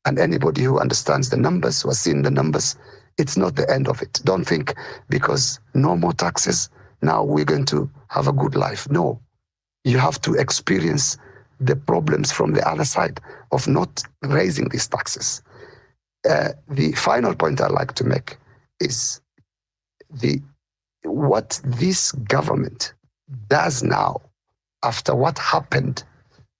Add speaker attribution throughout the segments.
Speaker 1: And anybody who understands the numbers, who has seen the numbers, it's not the end of it. Don't think because no more taxes, now we're going to have a good life. No, you have to experience the problems from the other side of not raising these taxes. The final point I'd like to make is what this government does now, after what happened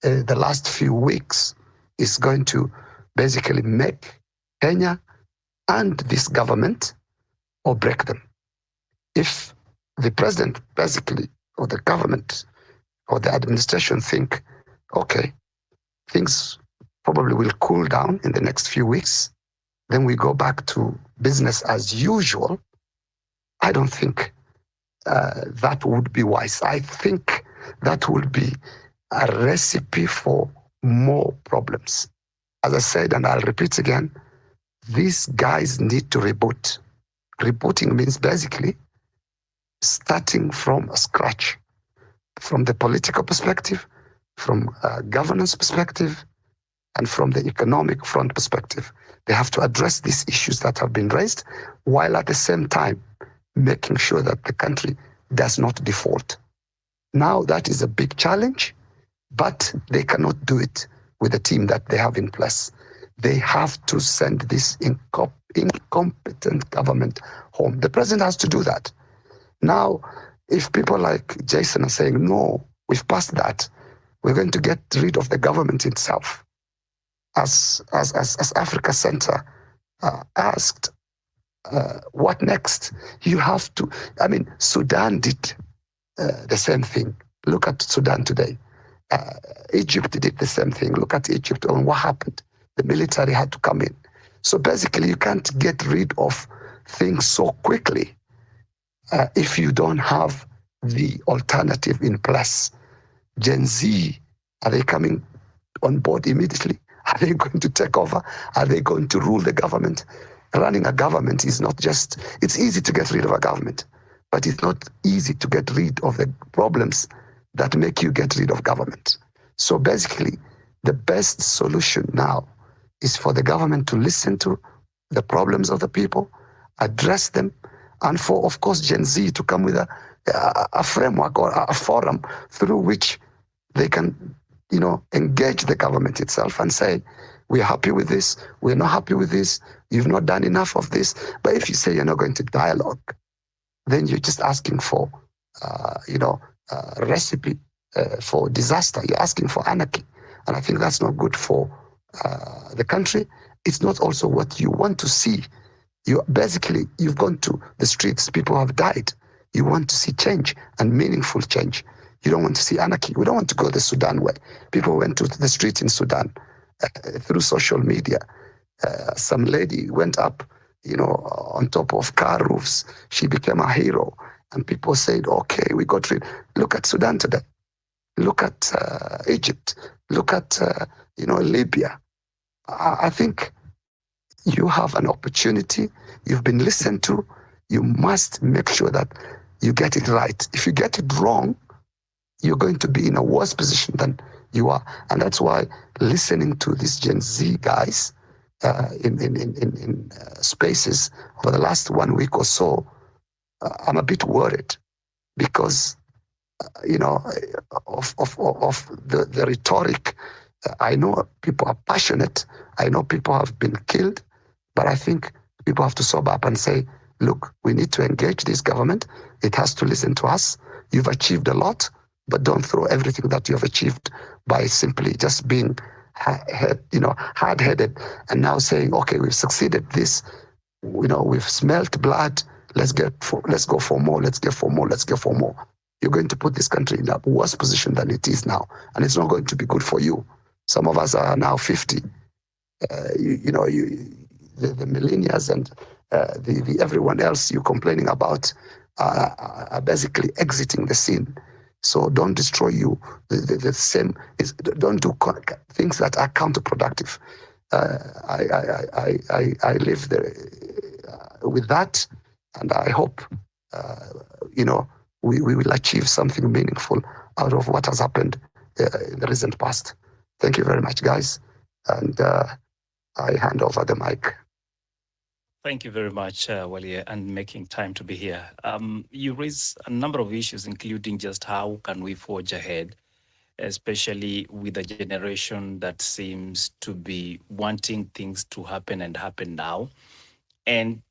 Speaker 1: the last few weeks, is going to basically make Kenya and this government or break them. If the president basically, or the government, or the administration think, okay, things probably will cool down in the next few weeks, then we go back to business as usual, I don't think that would be wise. I think that would be a recipe for more problems. As I said, and I'll repeat again, these guys need to reboot. Rebooting means basically starting from scratch, from the political perspective, from a governance perspective, and from the economic front perspective. They have to address these issues that have been raised, while at the same time making sure that the country does not default. Now that is a big challenge, but they cannot do it with the team that they have in place. They have to send this incompetent government home. The president has to do that. Now, if people like Jason are saying, no, we've passed that, we're going to get rid of the government itself. As Africa Center asked, what next? You have to, Sudan did the same thing. Look at Sudan today. Egypt did the same thing. Look at Egypt and what happened. The military had to come in. So basically, you can't get rid of things so quickly if you don't have the alternative in place. Gen Z, are they coming on board immediately? Are they going to take over? Are they going to rule the government? Running a government is not just, it's easy to get rid of a government, but it's not easy to get rid of the problems that make you get rid of government. So basically, the best solution now is for the government to listen to the problems of the people, address them, and for, of course, Gen Z to come with a framework or a forum through which they can, engage the government itself and say, we're happy with this, we're not happy with this, you've not done enough of this. But if you say you're not going to dialogue, then you're just asking for, a recipe for disaster. You're asking for anarchy. And I think that's not good for the country. It's not also what you want to see. You've gone to the streets, people have died. You want to see change and meaningful change. You don't want to see anarchy. We don't want to go the Sudan way. People went to the street in Sudan through social media. Some lady went up, on top of car roofs. She became a hero. And people said, okay, we got rid. Look at Sudan today. Look at Egypt. Look at, Libya. I think you have an opportunity. You've been listened to. You must make sure that you get it right. If you get it wrong, you're going to be in a worse position than you are. And that's why listening to these Gen Z guys in spaces over the last 1 week or so, I'm a bit worried because, of the rhetoric. I know people are passionate. I know people have been killed, but I think people have to sober up and say, look, we need to engage this government. It has to listen to us. You've achieved a lot, but don't throw everything that you've achieved by simply just being hard-headed and now saying, okay, we've succeeded this, we've smelt blood, let's go for more, let's get for more, let's get for more. You're going to put this country in a worse position than it is now, and it's not going to be good for you. Some of us are now 50. The millennials and the everyone else you're complaining about are basically exiting the scene. So don't destroy you. The same is, don't do things that are counterproductive. I live there with that, and I hope we will achieve something meaningful out of what has happened in the recent past. Thank you very much, guys, and I hand over the mic.
Speaker 2: Thank you very much, Walia, and making time to be here. You raise a number of issues, including just how can we forge ahead, especially with a generation that seems to be wanting things to happen and happen now. And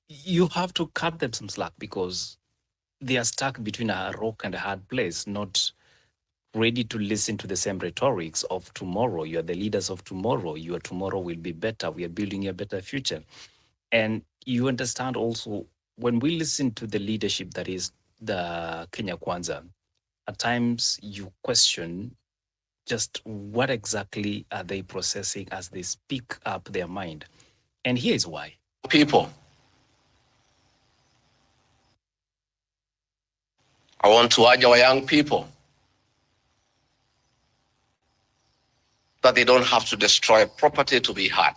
Speaker 2: you have to cut them some slack because they are stuck between a rock and a hard place, not ready to listen to the same rhetorics of tomorrow. You are the leaders of tomorrow. Your tomorrow will be better. We are building a better future. And you understand also when we listen to the leadership that is the Kenya Kwanza, at times you question just what exactly are they processing as they speak up their mind. And here is why.
Speaker 3: People, I want to urge our young people that they don't have to destroy property to be heard.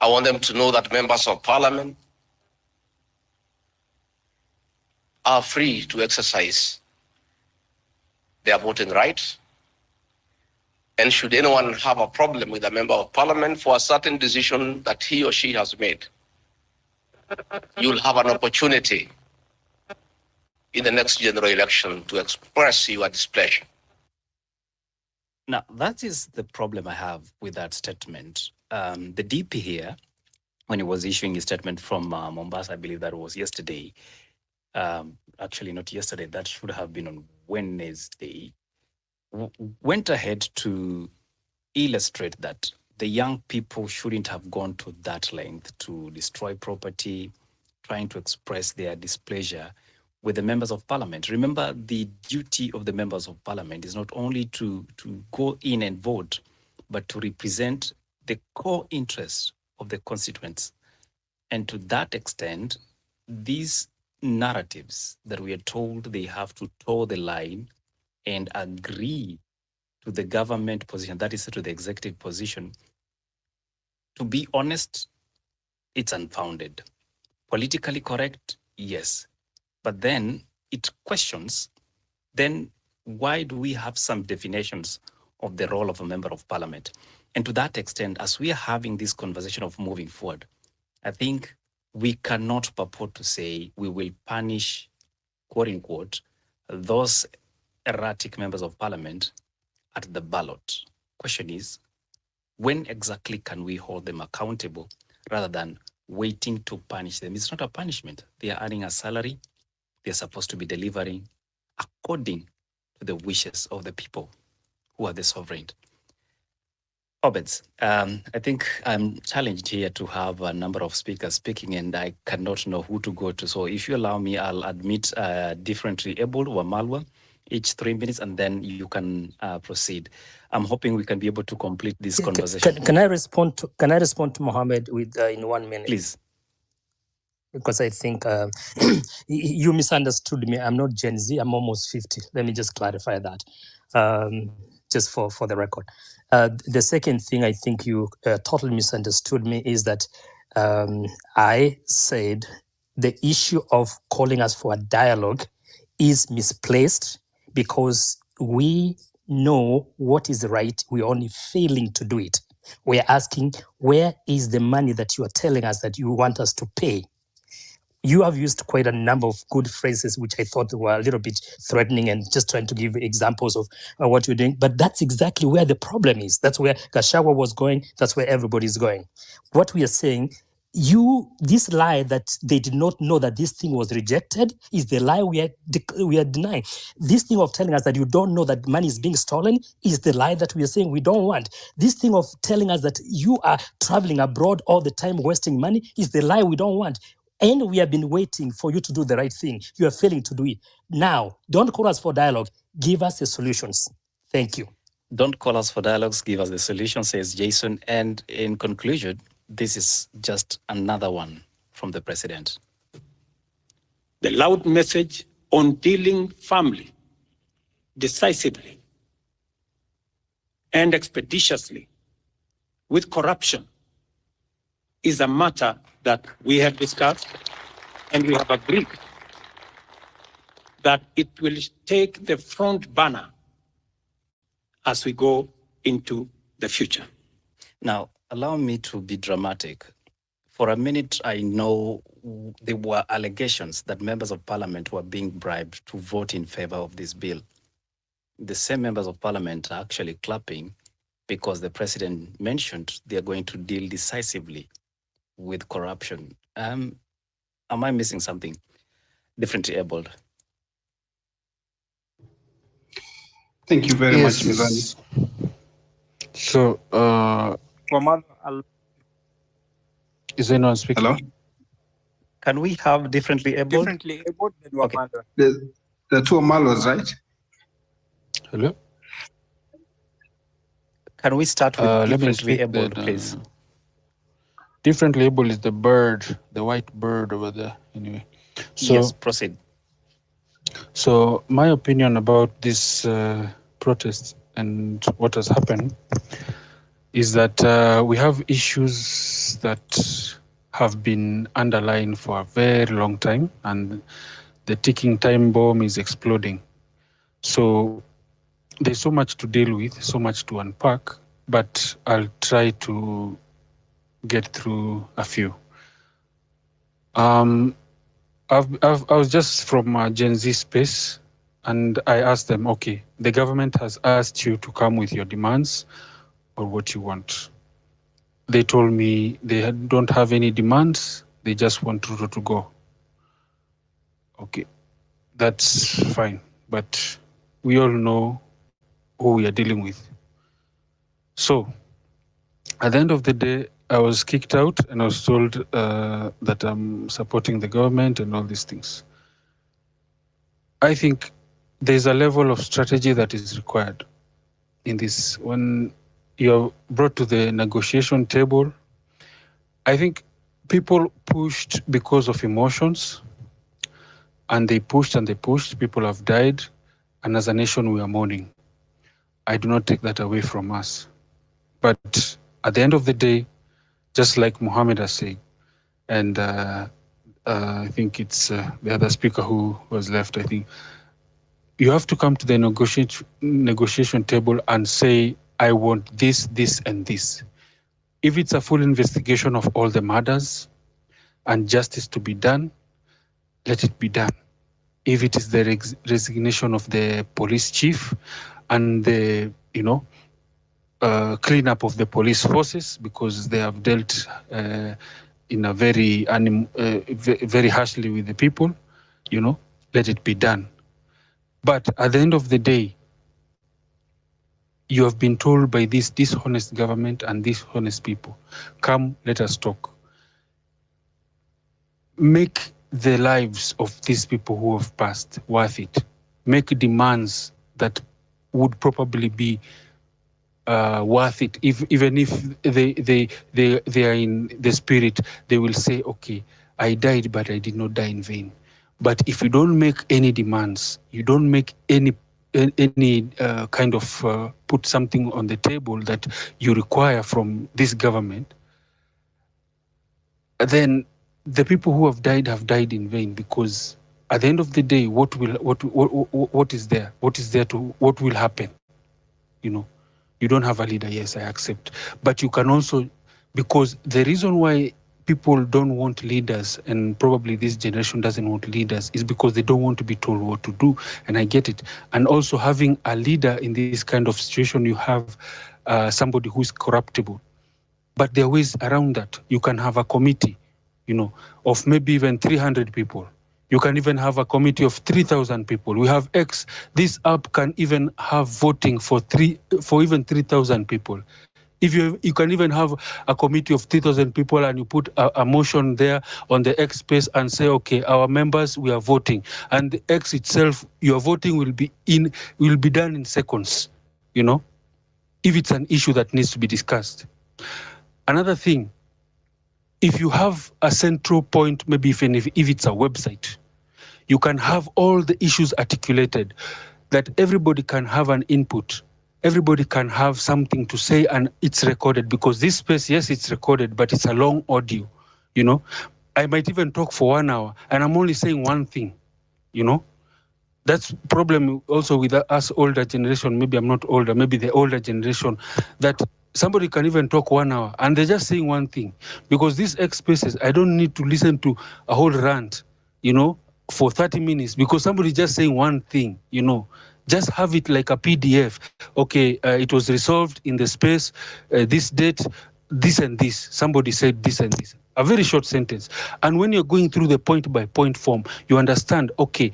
Speaker 3: I want them to know that members of parliament are free to exercise their voting rights. And should anyone have a problem with a member of parliament for a certain decision that he or she has made, you'll have an opportunity in the next general election to express your displeasure.
Speaker 2: Now, that is the problem I have with that statement. The DP here, when he was issuing his statement from Mombasa, I believe that was yesterday, actually not yesterday, that should have been on Wednesday, went ahead to illustrate that the young people shouldn't have gone to that length to destroy property, trying to express their displeasure with the members of parliament. Remember, the duty of the members of parliament is not only to go in and vote, but to represent the core interests of the constituents. And to that extent, these narratives that we are told they have to toe the line and agree to the government position, that is to the executive position, to be honest, it's unfounded. Politically correct, yes. But then it questions, then why do we have some definitions of the role of a member of parliament? And to that extent, as we are having this conversation of moving forward, I think we cannot purport to say we will punish, quote unquote, those erratic members of parliament at the ballot. Question is, when exactly can we hold them accountable rather than waiting to punish them? It's not a punishment. They are earning a salary. They're supposed to be delivering according to the wishes of the people who are the sovereign. Obeds, I think I'm challenged here to have a number of speakers speaking and I cannot know who to go to. So if you allow me, I'll admit differently able or Malwa, each 3 minutes, and then you can proceed. I'm hoping we can be able to complete this conversation.
Speaker 4: Can I respond to Mohammed with in 1 minute?
Speaker 2: Please.
Speaker 4: Because I think you misunderstood me. I'm not Gen Z. I'm almost 50. Let me just clarify that, just for the record. The second thing I think you totally misunderstood me is that I said the issue of calling us for a dialogue is misplaced because we know what is right. We're only failing to do it. We're asking, where is the money that you are telling us that you want us to pay? You have used quite a number of good phrases, which I thought were a little bit threatening and just trying to give examples of what you're doing. But that's exactly where the problem is. That's where Gashawa was going. That's where everybody's going. What we are saying, this lie that they did not know that this thing was rejected is the lie we are denying. This thing of telling us that you don't know that money is being stolen is the lie that we are saying we don't want. This thing of telling us that you are traveling abroad all the time wasting money is the lie we don't want. And we have been waiting for you to do the right thing. You are failing to do it. Now, don't call us for dialogue. Give us the solutions. Thank you.
Speaker 2: Don't call us for dialogues. Give us the solution, says Jason. And in conclusion, this is just another one from the president.
Speaker 5: The loud message on dealing firmly, decisively, and expeditiously with corruption is a matter that we have discussed and we have agreed that it will take the front banner as we go into the future.
Speaker 2: Now, allow me to be dramatic. For a minute, I know there were allegations that members of parliament were being bribed to vote in favor of this bill. The same members of parliament are actually clapping because the president mentioned they are going to deal decisively with corruption. Am I missing something? Differently abled.
Speaker 6: Thank you very much,
Speaker 7: Yes.
Speaker 6: Mizani.
Speaker 7: So, is anyone speaking?
Speaker 6: Hello?
Speaker 2: Can we have differently abled? Okay.
Speaker 6: The two Malos, right?
Speaker 7: Hello?
Speaker 2: Can we start with
Speaker 7: Let me
Speaker 2: differently
Speaker 7: speak
Speaker 2: abled,
Speaker 7: then,
Speaker 2: please?
Speaker 7: Differently able is the bird, the white bird over there. Anyway, so
Speaker 2: Yes, proceed.
Speaker 7: So my opinion about this protest and what has happened is that we have issues that have been underlying for a very long time, and the ticking time bomb is exploding. So there's so much to deal with, so much to unpack, but I'll try to get through a few. I was just from Gen Z space, and I asked them, okay, the government has asked you to come with your demands or what you want. They told me they don't have any demands, they just want Ruto to go. Okay, that's fine, but we all know who we are dealing with. So at the end of the day, I was kicked out and I was told that I'm supporting the government and all these things. I think there's a level of strategy that is required in this. When you're brought to the negotiation table, I think people pushed because of emotions, and they pushed and they pushed. People have died, and as a nation, we are mourning. I do not take that away from us. But at the end of the day, just like Mohammed has said, and I think it's the other speaker who was left, I think, you have to come to the negotiation table and say, I want this, this, and this. If it's a full investigation of all the murders and justice to be done, let it be done. If it is the resignation of the police chief and the, cleanup of the police forces, because they have dealt in a very harshly with the people, let it be done. But at the end of the day, you have been told by this dishonest government and dishonest people, come, let us talk. Make the lives of these people who have passed worth it. Make demands that would probably be worth it. Even if they are in the spirit, they will say, okay, I died, but I did not die in vain. But if you don't make any demands, you don't make any kind of put something on the table that you require from this government, then the people who have died in vain, because at the end of the day, what is there? What will happen? You don't have a leader, yes, I accept. But you can also, because the reason why people don't want leaders, and probably this generation doesn't want leaders, is because they don't want to be told what to do, and I get it. And also having a leader in this kind of situation, you have somebody who is corruptible. But there are ways around that. You can have a committee, of maybe even 300 people. You can even have a committee of 3,000 people. We have X. This app can even have voting for even 3,000 people. If you can even have a committee of 3,000 people, and you put a motion there on the X space and say, okay, our members, we are voting, and the X itself, your voting will be done in seconds. If it's an issue that needs to be discussed. Another thing, if you have a central point, maybe if it's a website, you can have all the issues articulated, that everybody can have an input. Everybody can have something to say, and it's recorded, because this space, yes, it's recorded, but it's a long audio. I might even talk for 1 hour and I'm only saying one thing. That's problem also with us older generation. Maybe I'm not older, maybe the older generation, that Somebody can even talk 1 hour and they're just saying one thing. Because these X-Spaces, I don't need to listen to a whole rant, for 30 minutes because somebody just saying one thing, Just have it like a PDF. Okay, it was resolved in the space, this date, this and this. Somebody said this and this. A very short sentence. And when you're going through the point-by-point form, you understand, okay,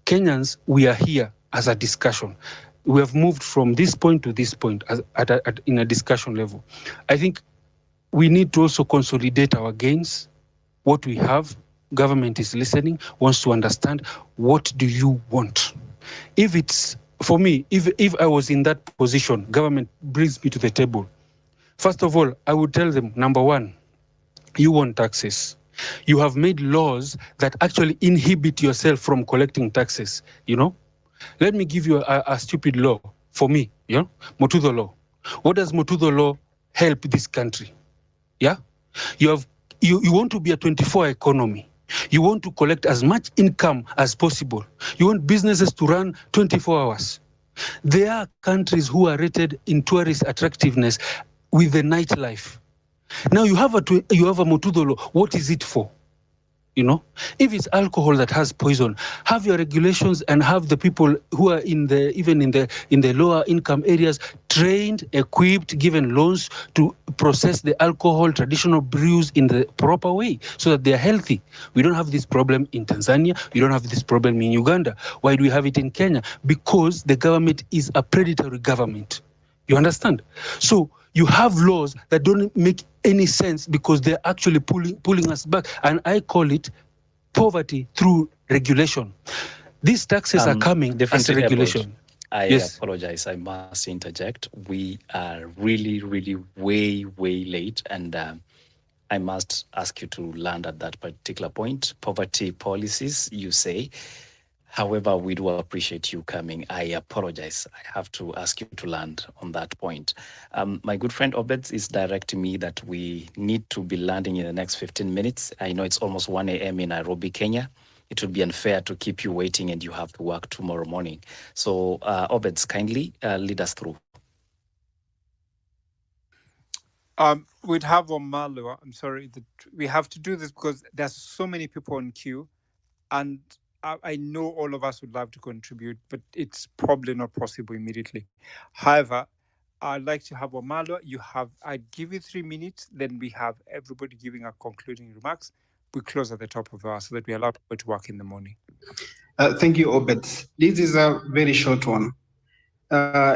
Speaker 7: Kenyans, we are here as a discussion. We have moved from this point to this point in a discussion level. I think we need to also consolidate our gains, what we have. Government is listening, wants to understand, what do you want? If it's, for me, if I was in that position, government brings me to the table. First of all, I would tell them, number one, you want taxes. You have made laws that actually inhibit yourself from collecting taxes, Let me give you a stupid law for me, Motudo law. What does Motudo law help this country? Yeah? You want to be a 24-hour economy. You want to collect as much income as possible. You want businesses to run 24 hours. There are countries who are rated in tourist attractiveness with the nightlife. Now you have a Motudo law. What is it for? If it's alcohol that has poison, have your regulations and have the people who are in the lower income areas trained, equipped, given loans to process the alcohol, traditional brews in the proper way so that they are healthy. We don't have this problem in Tanzania. We don't have this problem in Uganda. Why do we have it in Kenya? Because the government is a predatory government. You understand? So you have laws that don't make any sense because they're actually pulling us back. And I call it poverty through regulation. These taxes are coming as a regulation.
Speaker 2: I apologize. I must interject. We are really, really way, way late. And I must ask you to land at that particular point. Poverty policies, you say. However, we do appreciate you coming. I apologize. I have to ask you to land on that point. My good friend Obed is directing me that we need to be landing in the next 15 minutes. I know it's almost 1 a.m. in Nairobi, Kenya. It would be unfair to keep you waiting and you have to work tomorrow morning. So, Obed, kindly lead us through.
Speaker 8: We'd have Omalo. I'm sorry. We have to do this because there's so many people on queue. And I know all of us would love to contribute, but it's probably not possible immediately. However, I'd like to have Omalo. I'd give you 3 minutes, then we have everybody giving our concluding remarks. We close at the top of the hour so that we allow people to work in the morning.
Speaker 6: Thank you, Obed. This is a very short one.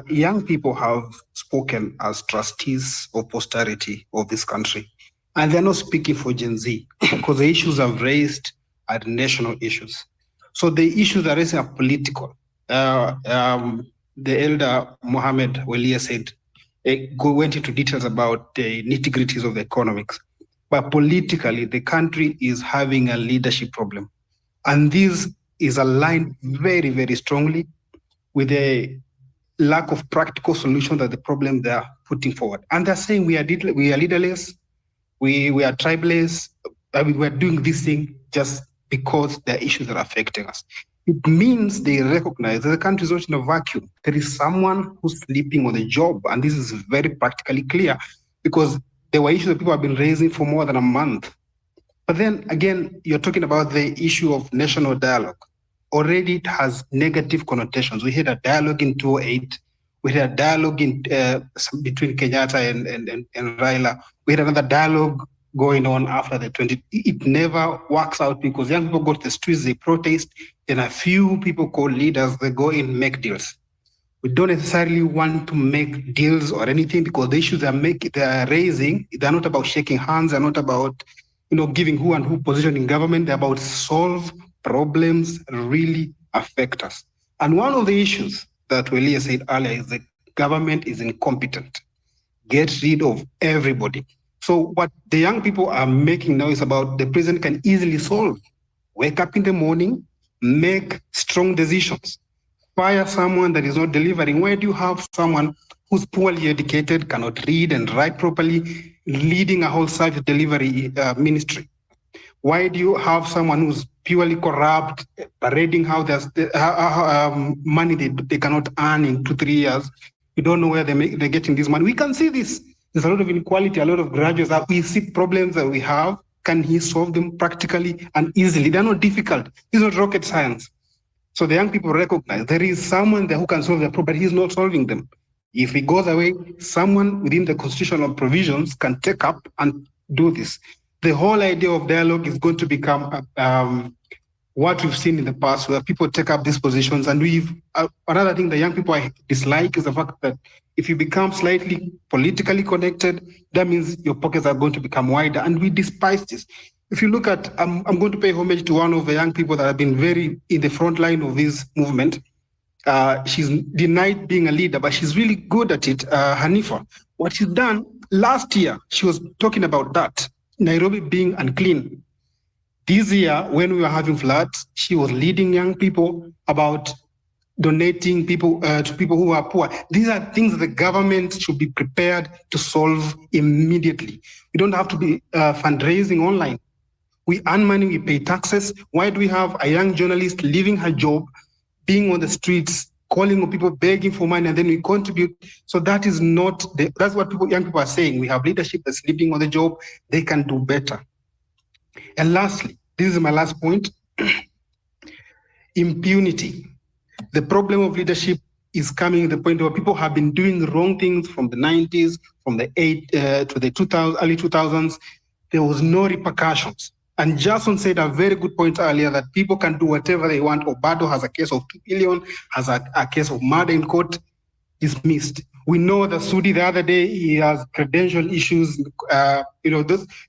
Speaker 6: Young people have spoken as trustees of posterity of this country, and they're not speaking for Gen Z because the issues I've raised are national issues. So the issues are raised are political. The elder Mohammed Welia said, went into details about the nitty-gritties of the economics. But politically, the country is having a leadership problem. And this is aligned very, very strongly with the lack of practical solution that the problem they are putting forward. And they're saying we are leaderless, we are tribeless, we're doing this thing just because there are issues that are affecting us. It means they recognize that the country is not in a vacuum. There is someone who's sleeping on the job, and this is very practically clear because there were issues that people have been raising for more than a month. But then again, you're talking about the issue of national dialogue. Already it has negative connotations. We had a dialogue in 2008. We had a dialogue between Kenyatta and Raila. We had another dialogue going on after the 20. It never works out because young people go to the streets, they protest, then a few people called leaders, they go in and make deals. We don't necessarily want to make deals or anything because the issues they are raising, they're not about shaking hands, they're not about giving who and who position in government, they're about solve problems really affect us. And one of the issues that Welia said earlier is the government is incompetent. Get rid of everybody. So what the young people are making now is about the president can easily solve. Wake up in the morning, make strong decisions. Fire someone that is not delivering. Where do you have someone who's poorly educated, cannot read and write properly, leading a whole service delivery ministry? Why do you have someone who's purely corrupt, parading how there's money they cannot earn in 2-3 years? You don't know where they're getting this money. We can see this There's a lot of inequality, a lot of grudges. That we see problems that we have. Can he solve them practically and easily? They're not difficult. It's not rocket science. So the young people recognize there is someone there who can solve the problem, but he's not solving them. If he goes away, someone within the constitutional provisions can take up and do this. The whole idea of dialogue is going to become what we've seen in the past, where people take up these positions. And another thing the young people I dislike is the fact that if you become slightly politically connected, that means your pockets are going to become wider. And we despise this. If you look at, I'm going to pay homage to one of the young people that have been very in the front line of this movement. She's denied being a leader, but she's really good at it, Hanifa. What she's done last year, she was talking about that, Nairobi being unclean. This year, when we were having floods, she was leading young people about donating people to people who are poor. These are things the government should be prepared to solve immediately. We don't have to be fundraising online. We earn money, we pay taxes. Why do we have a young journalist leaving her job, being on the streets, calling on people, begging for money, and then we contribute? So that is not, that's what young people are saying. We have leadership that's sleeping on the job. They can do better. And lastly, this is my last point, impunity. The problem of leadership is coming to the point where people have been doing wrong things from the 90s, from the to the early 2000s. There was no repercussions. And Jason said a very good point earlier that people can do whatever they want. Obado has a case of 2 billion, has a case of murder in court, dismissed. We know that Sudi the other day, he has credential issues.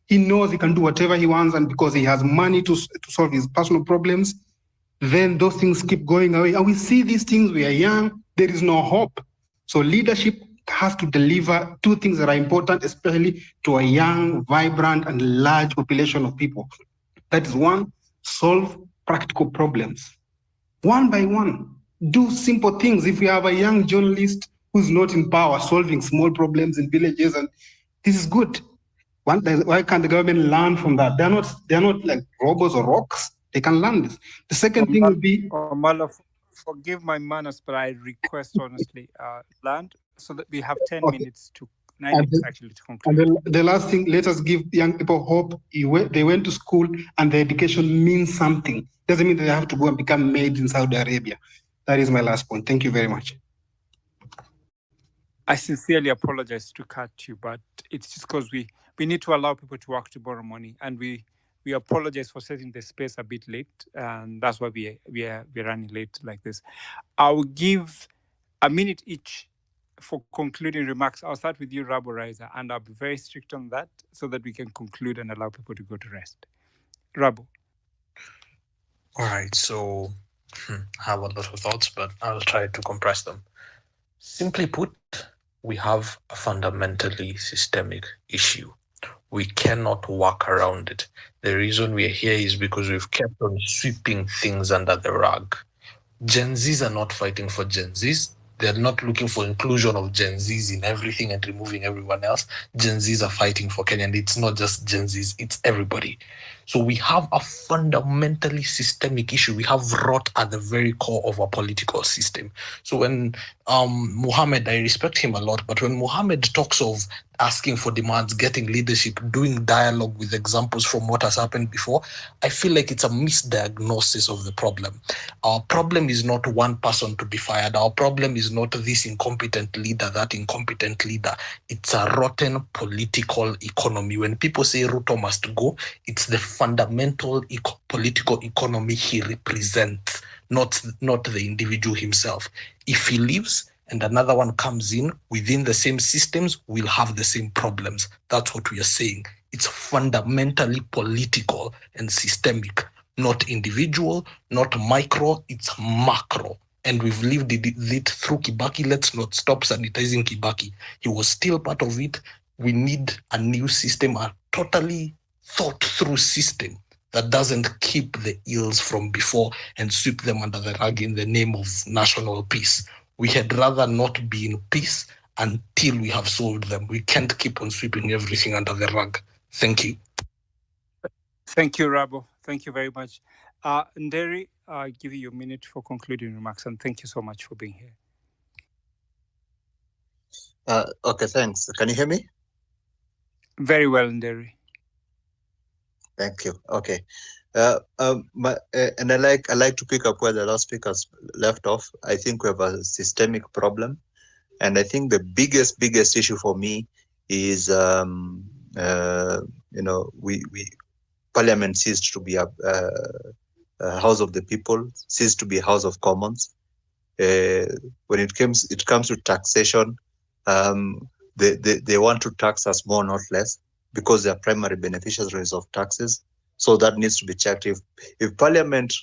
Speaker 6: He knows he can do whatever he wants, and because he has money to solve his personal problems, then those things keep going away. And we see these things, we are young, there is no hope. So leadership has to deliver two things that are important, especially to a young, vibrant, and large population of people. That is one, solve practical problems. One by one, do simple things. If we have a young journalist who's not in power, solving small problems in villages, and this is good. Why can't the government learn from that? They're not like robots or rocks. They can learn this. The second thing would be...
Speaker 8: Omala, forgive my manners, but I request honestly land so that we have 10 minutes to 9 minutes actually to conclude.
Speaker 6: And the last thing, let us give young people hope. They went to school and their education means something. Doesn't mean that they have to go and become maids in Saudi Arabia. That is my last point. Thank you very much.
Speaker 8: I sincerely apologize to cut you, but it's just because we need to allow people to work to borrow money, and we apologize for setting the space a bit late, and that's why we're running late like this. I will give a minute each for concluding remarks. I'll start with you, Rabo Riza, and I'll be very strict on that so that we can conclude and allow people to go to rest. Rabo.
Speaker 9: All right, so I have a lot of thoughts, but I'll try to compress them. Simply put, we have a fundamentally systemic issue. We cannot walk around it. The reason we are here is because we've kept on sweeping things under the rug. Gen Zs are not fighting for Gen Zs. They're not looking for inclusion of Gen Zs in everything and removing everyone else. Gen Zs are fighting for Kenya, and it's not just Gen Zs, it's everybody. So we have a fundamentally systemic issue. We have rot at the very core of our political system. So when Mohammed, I respect him a lot, but when Mohammed talks of asking for demands, getting leadership, doing dialogue with examples from what has happened before, I feel like it's a misdiagnosis of the problem. Our problem is not one person to be fired. Our problem is not this incompetent leader, that incompetent leader. It's a rotten political economy. When people say Ruto must go, it's the fundamental political economy he represents, not the individual himself. If he leaves and another one comes in within the same systems, we'll have the same problems. That's what we are saying. It's fundamentally political and systemic, not individual, not micro, it's macro. And we've lived it through Kibaki. Let's not stop sanitizing Kibaki. He was still part of it. We need a new system, a totally thought through system that doesn't keep the ills from before and sweep them under the rug in the name of national peace. We had rather not be in peace until we have solved them. We can't keep on sweeping everything under the rug. Thank you.
Speaker 8: Thank you, Rabo. Thank you very much. Nderi, I'll give you a minute for concluding remarks, and thank you so much for being here.
Speaker 10: Okay, thanks. Can you hear me?
Speaker 8: Very well, Nderi.
Speaker 10: Thank you. Okay. And I like to pick up where the last speakers left off. I think we have a systemic problem, and I think the biggest issue for me is we Parliament ceased to be a House of the People, ceased to be a House of Commons. When it comes to taxation, they want to tax us more, not less, because they are primary beneficiaries of taxes. So that needs to be checked. If Parliament,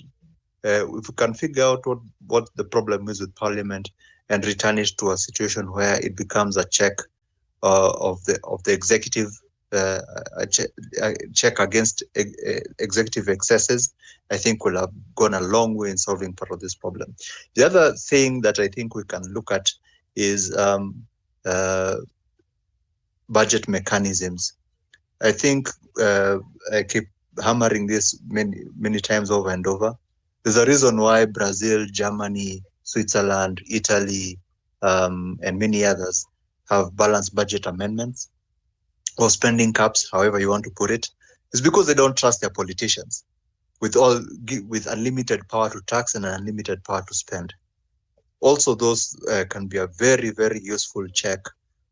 Speaker 10: if we can figure out what the problem is with Parliament and return it to a situation where it becomes a check of the executive, a check against executive excesses, I think we'll have gone a long way in solving part of this problem. The other thing that I think we can look at is budget mechanisms. I think I keep hammering this many times over and over. There's a reason why Brazil, Germany, Switzerland, Italy, and many others have balanced budget amendments or spending caps, however you want to put it. It's because they don't trust their politicians with unlimited power to tax and unlimited power to spend. Also, those can be a very, very useful check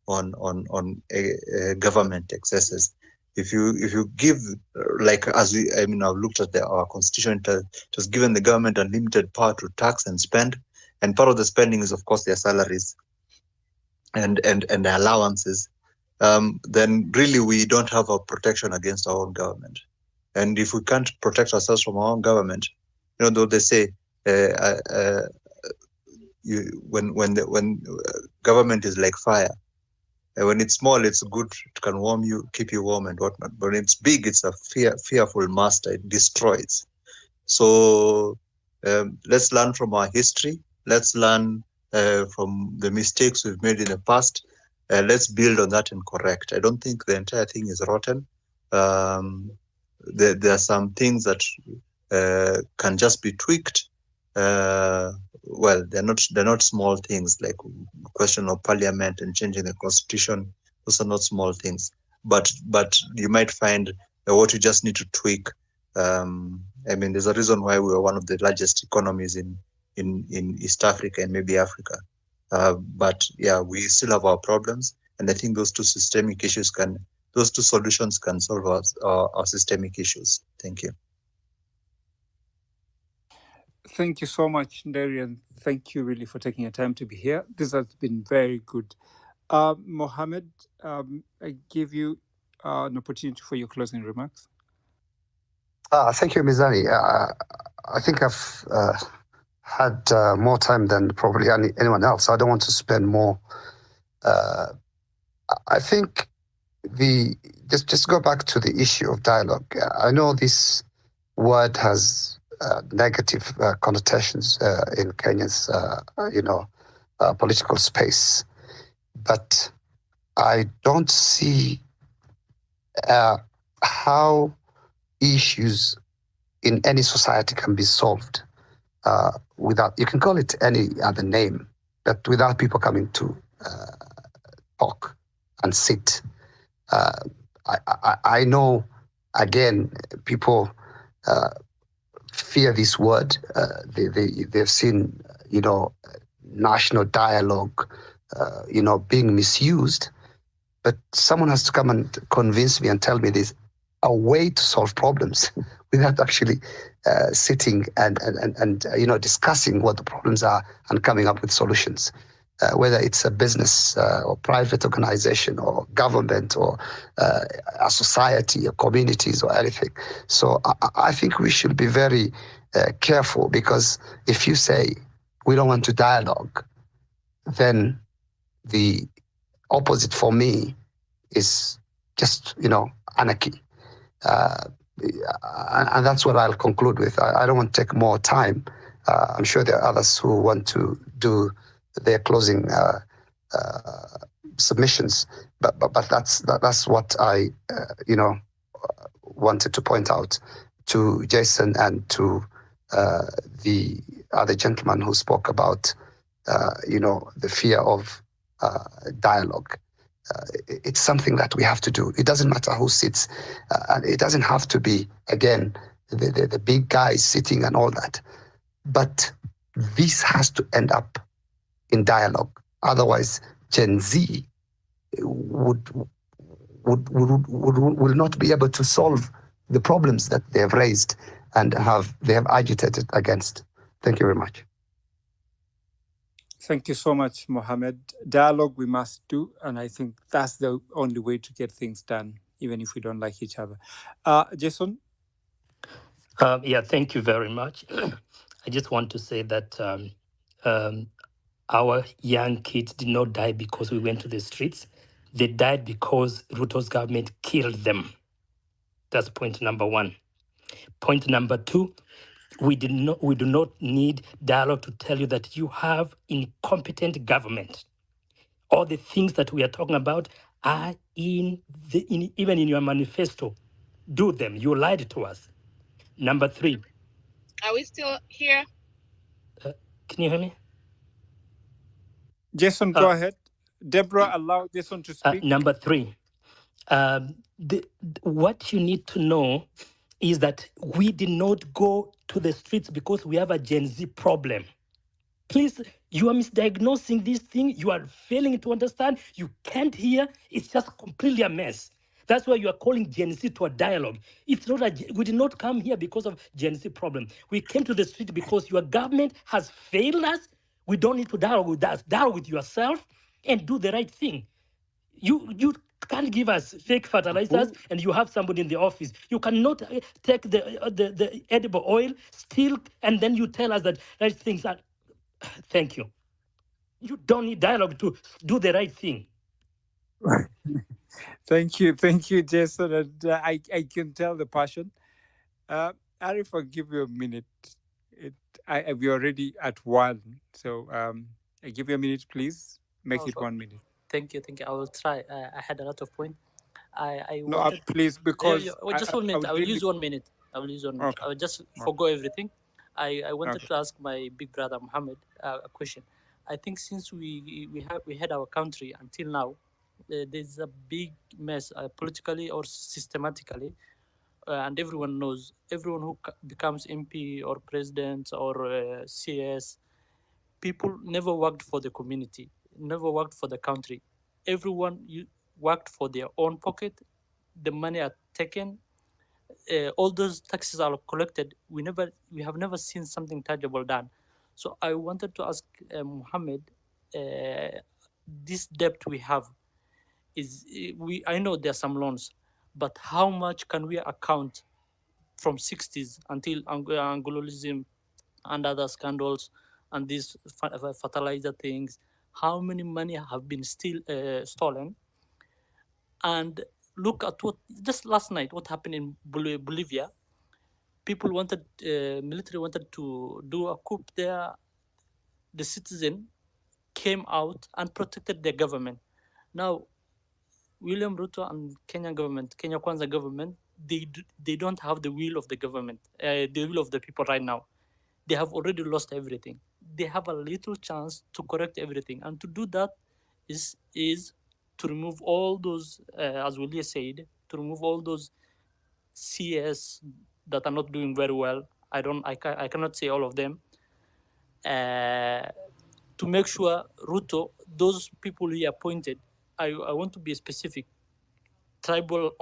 Speaker 10: on government excesses. If you give, like, I've looked at our constitution, it has given the government unlimited power to tax and spend, and part of the spending is, of course, their salaries and their allowances. Then really we don't have a protection against our own government. And if we can't protect ourselves from our own government, though they say when government is like fire, when it's small, it's good, it can warm you, keep you warm and whatnot. But when it's big, it's a fearful master, it destroys. So let's learn from our history. Let's learn from the mistakes we've made in the past. Let's build on that and correct. I don't think the entire thing is rotten. There are some things that can just be tweaked. Well, they're not small things, like question of Parliament and changing the constitution. Those are not small things. But you might find what you just need to tweak. There's a reason why we are one of the largest economies in East Africa and maybe Africa. But yeah, we still have our problems, and I think those two solutions can solve our systemic issues. Thank you.
Speaker 8: Thank you so much, Nderi, and thank you really for taking your time to be here. This has been very good. Mohammed, I give you an opportunity for your closing remarks.
Speaker 1: Thank you, Mizani. I think I've had more time than probably anyone else. I don't want to spend more. I think just go back to the issue of dialogue. I know this word has negative connotations in Kenya's, political space, but I don't see how issues in any society can be solved without, you can call it any other name, but without people coming to talk and sit. I know, again, people fear this word. They've seen, national dialogue, being misused. But someone has to come and convince me and tell me there's a way to solve problems without actually sitting and discussing what the problems are and coming up with solutions. Whether it's a business or private organization or government or a society or communities or anything. So I think we should be very careful, because if you say we don't want to dialogue, then the opposite for me is just, anarchy. And that's what I'll conclude with. I don't want to take more time. I'm sure there are others who want to do their closing submissions, but that's what I wanted to point out to Jason and to the other gentleman who spoke about the fear of dialogue. it's something that we have to do. It doesn't matter who sits, and it doesn't have to be, again, the big guys sitting and all that. But this has to end up in dialogue. Otherwise, Gen Z will not be able to solve the problems that they have raised and they have agitated against. Thank you very much.
Speaker 8: Thank you so much, Mohammed. Dialogue we must do, and I think that's the only way to get things done, even if we don't like each other. Jason?
Speaker 4: Yeah, thank you very much. I just want to say that our young kids did not die because we went to the streets. They died because Ruto's government killed them. That's point number one. Point number two, we do not need dialogue to tell you that you have incompetent government. All the things that we are talking about are even in your manifesto. Do them. You lied to us. Number three.
Speaker 11: Are we still here?
Speaker 4: Can you hear me?
Speaker 8: Jason, go ahead. Deborah, allow Jason to speak.
Speaker 4: Number three. What you need to know is that we did not go to the streets because we have a Gen Z problem. Please, you are misdiagnosing this thing. You are failing to understand. You can't hear. It's just completely a mess. That's why you are calling Gen Z to a dialogue. It's not we did not come here because of Gen Z problem. We came to the street because your government has failed us. We don't need to dialogue with us. Dialogue with yourself and do the right thing. You can't give us fake fertilizers and you have somebody in the office. You cannot take the edible oil, steal, and then you tell us that right things are. Thank you. You don't need dialogue to do the right thing.
Speaker 8: Thank you, Jason. And I can tell the passion. Arif, I'll give you a minute. We're already at 1, so I give you a minute, please. Make it 1 minute.
Speaker 12: Thank you. I will try. I had a lot of points.
Speaker 8: Please, because
Speaker 12: just 1 minute. I will use 1 minute. I will use 1 minute.
Speaker 8: Okay.
Speaker 12: I will just forgo everything. I wanted to ask my big brother Mohammed a question. I think since we had our country until now, there's a big mess politically or systematically, and everyone knows. Everyone who becomes MP or president or CS, people never worked for the community, never worked for the country. Everyone worked for their own pocket. The money are taken. All those taxes are collected. We have never seen something tangible done. So I wanted to ask Mohammed, this debt we have I know there are some loans, but how much can we account from 60s until Angololism and other scandals and these fertilizer things? How many money have been still stolen? And look at just last night, what happened in Bolivia. People military wanted to do a coup there. The citizen came out and protected their government. Now, William Ruto and Kenya Kwanza government, they don't have the will of the government, the will of the people right now. They have already lost everything. They have a little chance to correct everything. And to do that is to remove all those, as Willie said, to remove all those CS that are not doing very well. I cannot say all of them. To make sure Ruto, those people he appointed, I want to be specific. Tribal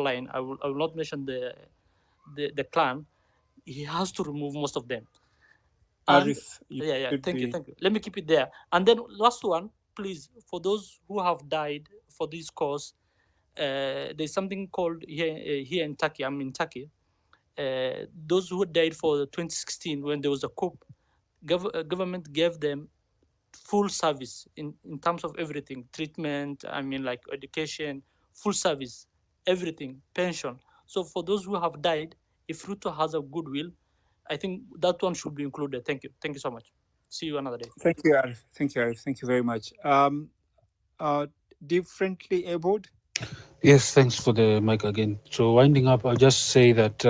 Speaker 12: line. I will not mention the clan. He has to remove most of them. And,
Speaker 8: Arif,
Speaker 12: thank you. Let me keep it there. And then last one, please, for those who have died for this cause, there's something called here in Turkey. I'm in Turkey. Those who died for 2016 when there was a coup, government gave them full service in terms of everything, treatment, like education, full service, everything, pension. So for those who have died, if Ruto has a goodwill, I think that one should be included. Thank you. Thank you so much. See you another day.
Speaker 8: Thank you, Arif. Thank you very much. Differently abled?
Speaker 7: Yes, thanks for the mic again. So winding up, I'll just say that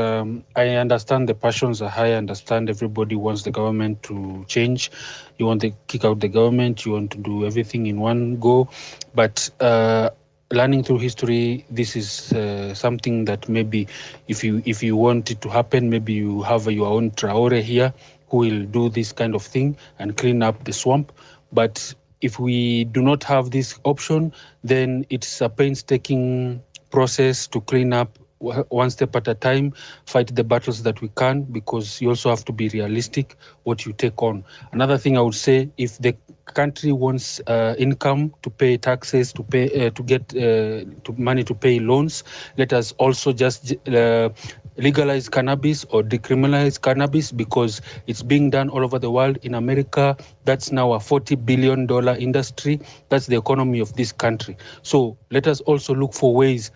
Speaker 7: I understand the passions are high. I understand everybody wants the government to change. You want to kick out the government. You want to do everything in one go. But learning through history, this is something that maybe if you want it to happen, maybe you have your own Traore here who will do this kind of thing and clean up the swamp. But if we do not have this option, then it's a painstaking process to clean up one step at a time, fight the battles that we can, because you also have to be realistic what you take on. Another thing I would say, if the country wants income to pay taxes, to pay to get to money to pay loans, let us also just legalize cannabis or decriminalize cannabis, because it's being done all over the world. In America, that's now a $40 billion industry. That's the economy of this country. So let us also look for ways,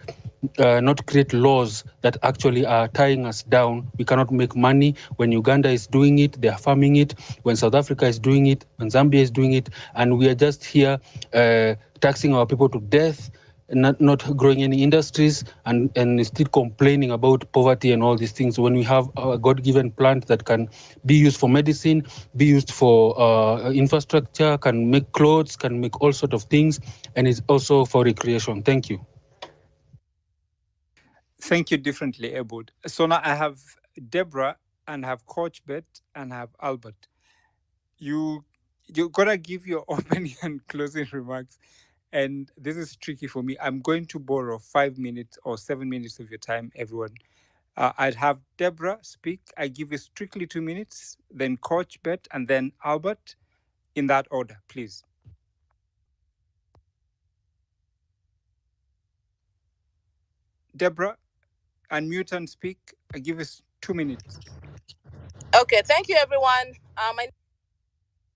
Speaker 7: not create laws that actually are tying us down. We cannot make money. When Uganda is doing it, they are farming it. When South Africa is doing it, when Zambia is doing it, and we are just here taxing our people to death, not growing any industries, and still complaining about poverty and all these things, when we have a God-given plant that can be used for medicine, be used for infrastructure, can make clothes, can make all sorts of things, and it's also for recreation. Thank you.
Speaker 8: Thank you differently, Ebud. So now I have Deborah and I have Coach Bet and I have Albert. You gotta give your opening and closing remarks. And this is tricky for me. I'm going to borrow 5 minutes or 7 minutes of your time, everyone. I'd have Deborah speak. I give you strictly 2 minutes, then Coach Bet, and then Albert, in that order, please. Deborah, unmute and speak. I give you 2 minutes.
Speaker 11: Okay, thank you, everyone. My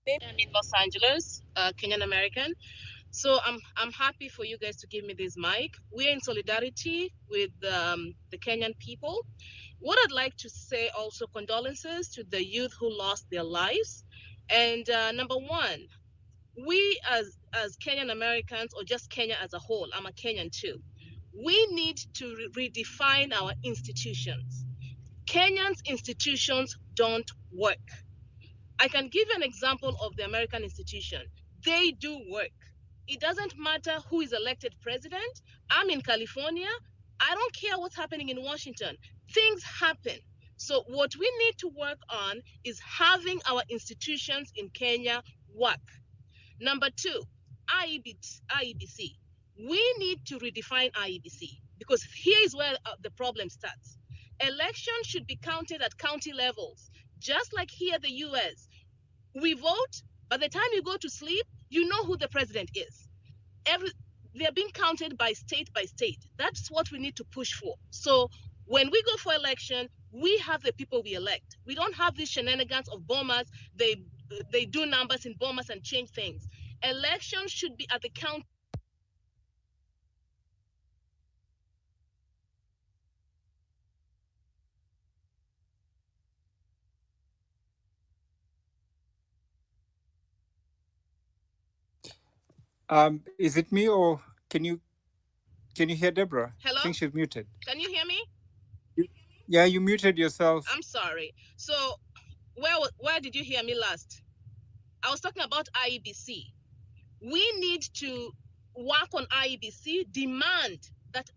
Speaker 11: name is in Los Angeles, Kenyan American. So I'm happy for you guys to give me this mic. We're in solidarity with the Kenyan people. What I'd like to say also, condolences to the youth who lost their lives. And number one, we as Kenyan Americans, or just Kenya as a whole, I'm a Kenyan too, we need to redefine our institutions. Kenyans' institutions don't work. I can give you an example of the American institution. They do work. It doesn't matter who is elected president. I'm in California. I don't care what's happening in Washington. Things happen. So what we need to work on is having our institutions in Kenya work. Number two, IEBC. We need to redefine IEBC, because here is where the problem starts. Elections should be counted at county levels, just like here in the US. We vote, by the time you go to sleep, you know who the president is. They're being counted by state by state. That's what we need to push for. So when we go for election, we have the people we elect. We don't have these shenanigans of bombers. They do numbers in bombers and change things. Elections should be at the county.
Speaker 8: Is it me, or can you hear Deborah?
Speaker 11: Hello?
Speaker 8: I think she's muted.
Speaker 11: Can you hear me?
Speaker 8: Yeah, you muted yourself.
Speaker 11: I'm sorry. So where did you hear me last? I was talking about IEBC. We need to work on IEBC, demand that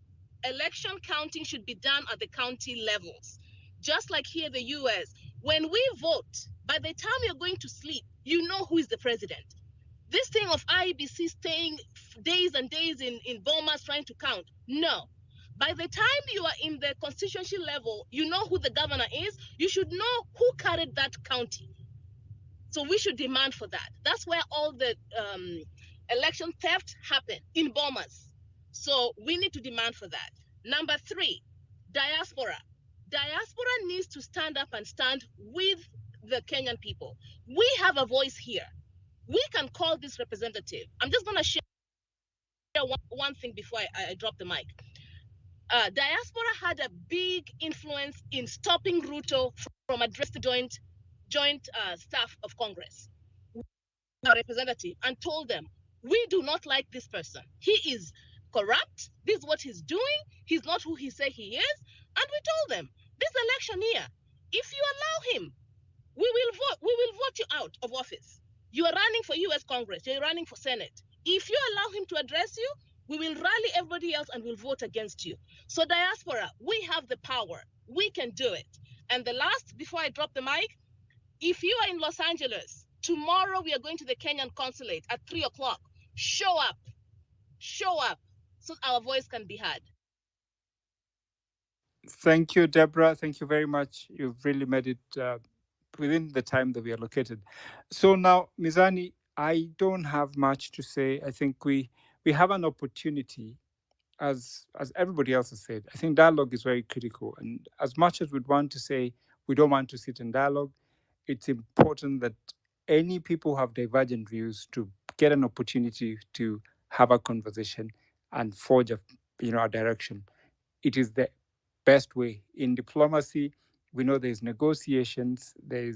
Speaker 11: election counting should be done at the county levels. Just like here in the US, when we vote, by the time you're going to sleep, you know who is the president. This thing of IEBC staying days and days in bombers trying to count, no. By the time you are in the constituency level, you know who the governor is. You should know who carried that county. So we should demand for that. That's where all the election theft happened, in bombers. So we need to demand for that. Number three, diaspora. Diaspora needs to stand up and stand with the Kenyan people. We have a voice here. We can call this representative. I'm just going to share one thing before I drop the mic. Diaspora had a big influence in stopping Ruto from addressing the joint staff of Congress, a representative, and told them, we do not like this person. He is corrupt. This is what he's doing. He's not who he say he is. And we told them, this election year, if you allow him, we will vote you out of office. You are running for US Congress, you're running for Senate. If you allow him to address you, we will rally everybody else and we'll vote against you. So diaspora, we have the power. We can do it. And the last, before I drop the mic, if you are in Los Angeles, tomorrow we are going to the Kenyan consulate at 3 o'clock. Show up so our voice can be heard.
Speaker 8: Thank you, Deborah. Thank you very much. You've really made it within the time that we allocated. So now, Mizani, I don't have much to say. I think we have an opportunity, as everybody else has said. I think dialogue is very critical. And as much as we'd want to say we don't want to sit in dialogue, it's important that any people who have divergent views to get an opportunity to have a conversation and forge a direction. It is the best way. In diplomacy, we know there's negotiations, there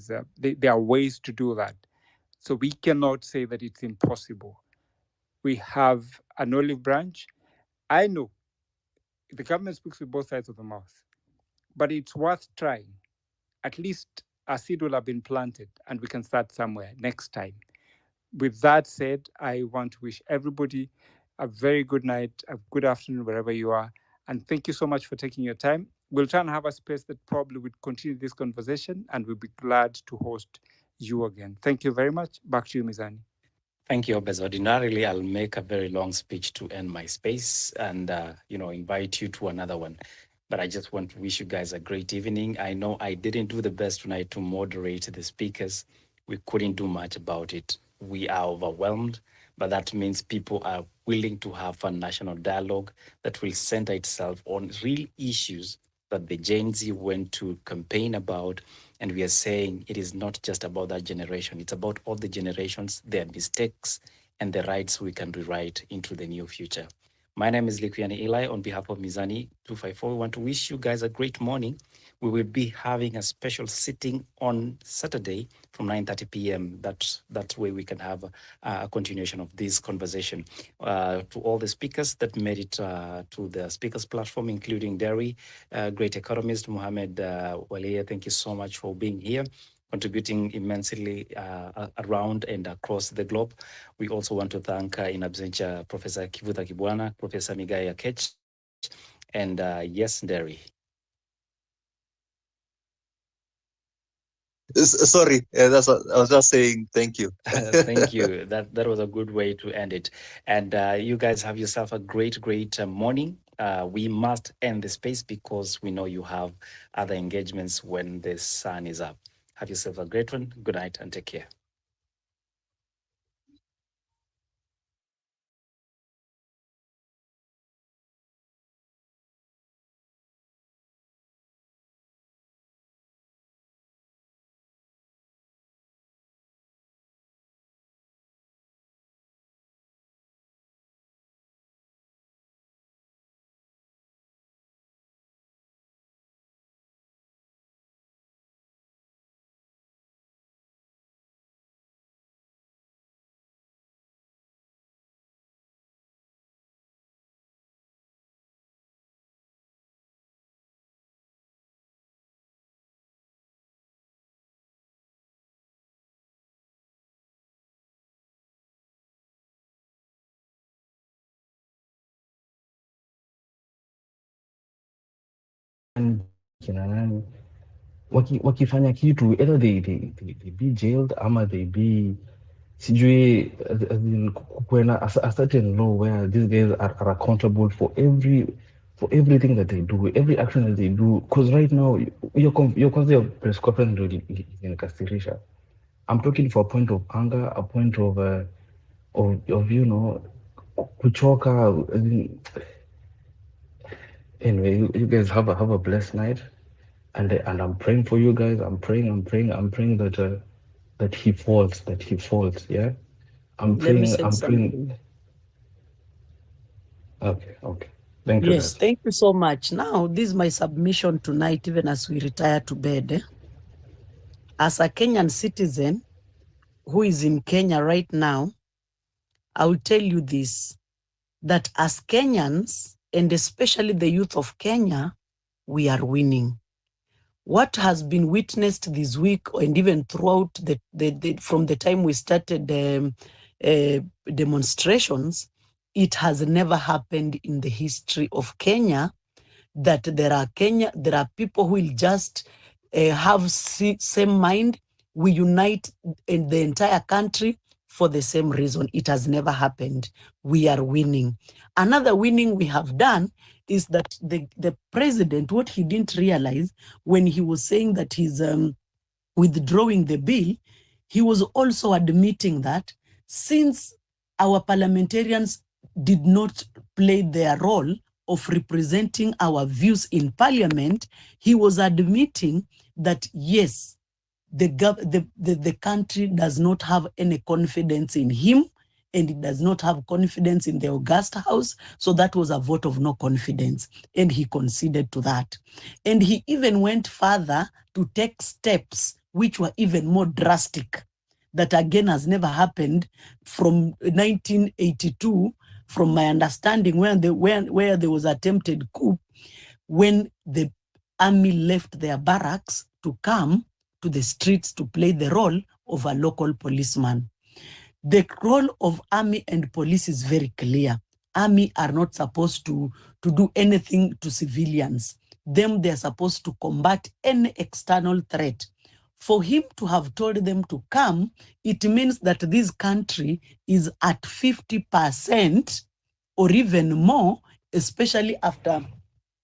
Speaker 8: are ways to do that. So we cannot say that it's impossible. We have an olive branch. I know the government speaks with both sides of the mouth, but it's worth trying. At least a seed will have been planted and we can start somewhere next time. With that said, I want to wish everybody a very good night, a good afternoon, wherever you are. And thank you so much for taking your time. We'll try and have a space that probably would continue this conversation, and we'll be glad to host you again. Thank you very much. Back to you, Mizani.
Speaker 2: Thank you, Obez. Ordinarily, I'll make a very long speech to end my space and, invite you to another one. But I just want to wish you guys a great evening. I know I didn't do the best tonight to moderate the speakers. We couldn't do much about it. We are overwhelmed, but that means people are willing to have a national dialogue that will center itself on real issues that the Gen Z went to campaign about. And we are saying it is not just about that generation. It's about all the generations, their mistakes, and the rights we can rewrite into the new future. My name is Likuyani Eli. On behalf of Mizani 254, we want to wish you guys a great morning. We will be having a special sitting on Saturday from 9:30 p.m. That way we can have a continuation of this conversation. To all the speakers that made it to the speakers platform, including Derry, great economist, Mohamed Walia, thank you so much for being here, contributing immensely around and across the globe. We also want to thank in absentia Professor Kivuta Kibwana, Professor Migaya Ketch, and yes, Derry.
Speaker 10: Sorry, that's what I was just saying. Thank you.
Speaker 2: Thank you. That was a good way to end it. And you guys have yourself a great morning. We must end the space because we know you have other engagements when the sun is up. Have yourself a great one. Good night and take care.
Speaker 13: wakifanya kitu either they be jailed ama they be sijui kuna a certain law where these guys are accountable for everything that they do, every action that they do, because right now your press conference ndio inikasirisha. I'm talking for a point of anger, a point of kuchoka. Anyway, you guys have a blessed night, and I'm praying for you guys. I'm praying that he falls. Yeah, I'm
Speaker 14: Let me
Speaker 13: praying.
Speaker 14: say
Speaker 13: I'm praying.
Speaker 14: something.
Speaker 13: Okay. Thank you.
Speaker 14: Yes, thank you so much. Now, this is my submission tonight, even as we retire to bed. As a Kenyan citizen who is in Kenya right now, I will tell you this. that as Kenyans, and especially the youth of Kenya, we are winning. What has been witnessed this week, and even throughout from the time we started demonstrations, it has never happened in the history of Kenya that there are people who will just have same mind. We unite in the entire country for the same reason. It has never happened. We are winning. Another winning we have done is that the president, what he didn't realize when he was saying that he's withdrawing the bill, he was also admitting that since our parliamentarians did not play their role of representing our views in parliament, he was admitting that yes, the country does not have any confidence in him, and it does not have confidence in the August House. So that was a vote of no confidence, and he conceded to that. And he even went further to take steps which were even more drastic. That again has never happened from 1982, from my understanding, where there was attempted coup, when the army left their barracks to come to the streets to play the role of a local policeman. The role of army and police is very clear. Army are not supposed to do anything to civilians. They're supposed to combat any external threat. For him to have told them to come, it means that this country is at 50% or even more, especially after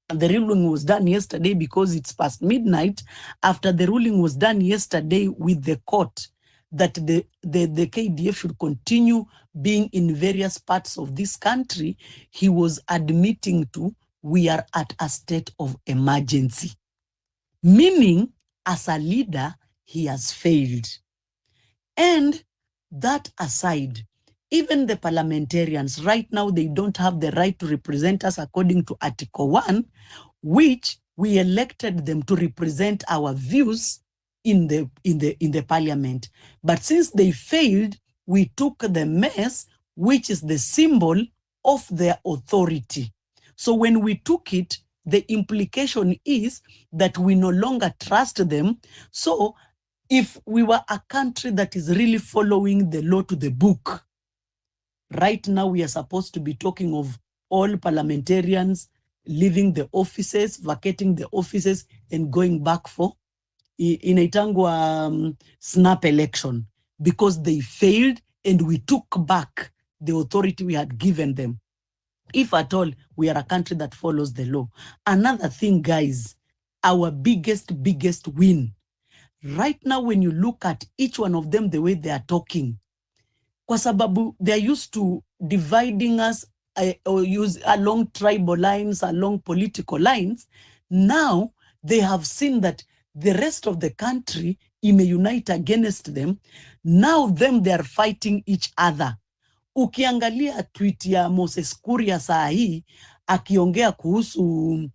Speaker 14: the ruling was done yesterday, because it's past midnight. After the ruling was done yesterday with the court that the KDF should continue being in various parts of this country, he was admitting to, we are at a state of emergency. Meaning, as a leader, he has failed. And that aside, even the parliamentarians, right now, they don't have the right to represent us according to Article 1, which we elected them to represent our views in the parliament. But since they failed, we took the mess, which is the symbol of their authority. So when we took it, the implication is that we no longer trust them. So if we were a country that is really following the law to the book, right now we are supposed to be talking of all parliamentarians leaving the offices, vacating the offices, and going back for inaitangwa snap election, because they failed and we took back the authority we had given them. If at all we are a country that follows the law. Another thing, guys, our biggest win. Right now, when you look at each one of them, the way they are talking, kwa sababu they are used to dividing us or use along tribal lines, along political lines. Now they have seen that the rest of the country may unite against them. Now they are fighting each other. Ukiangalia tweet ya Moses Kuria saa hii akiongea kuhusu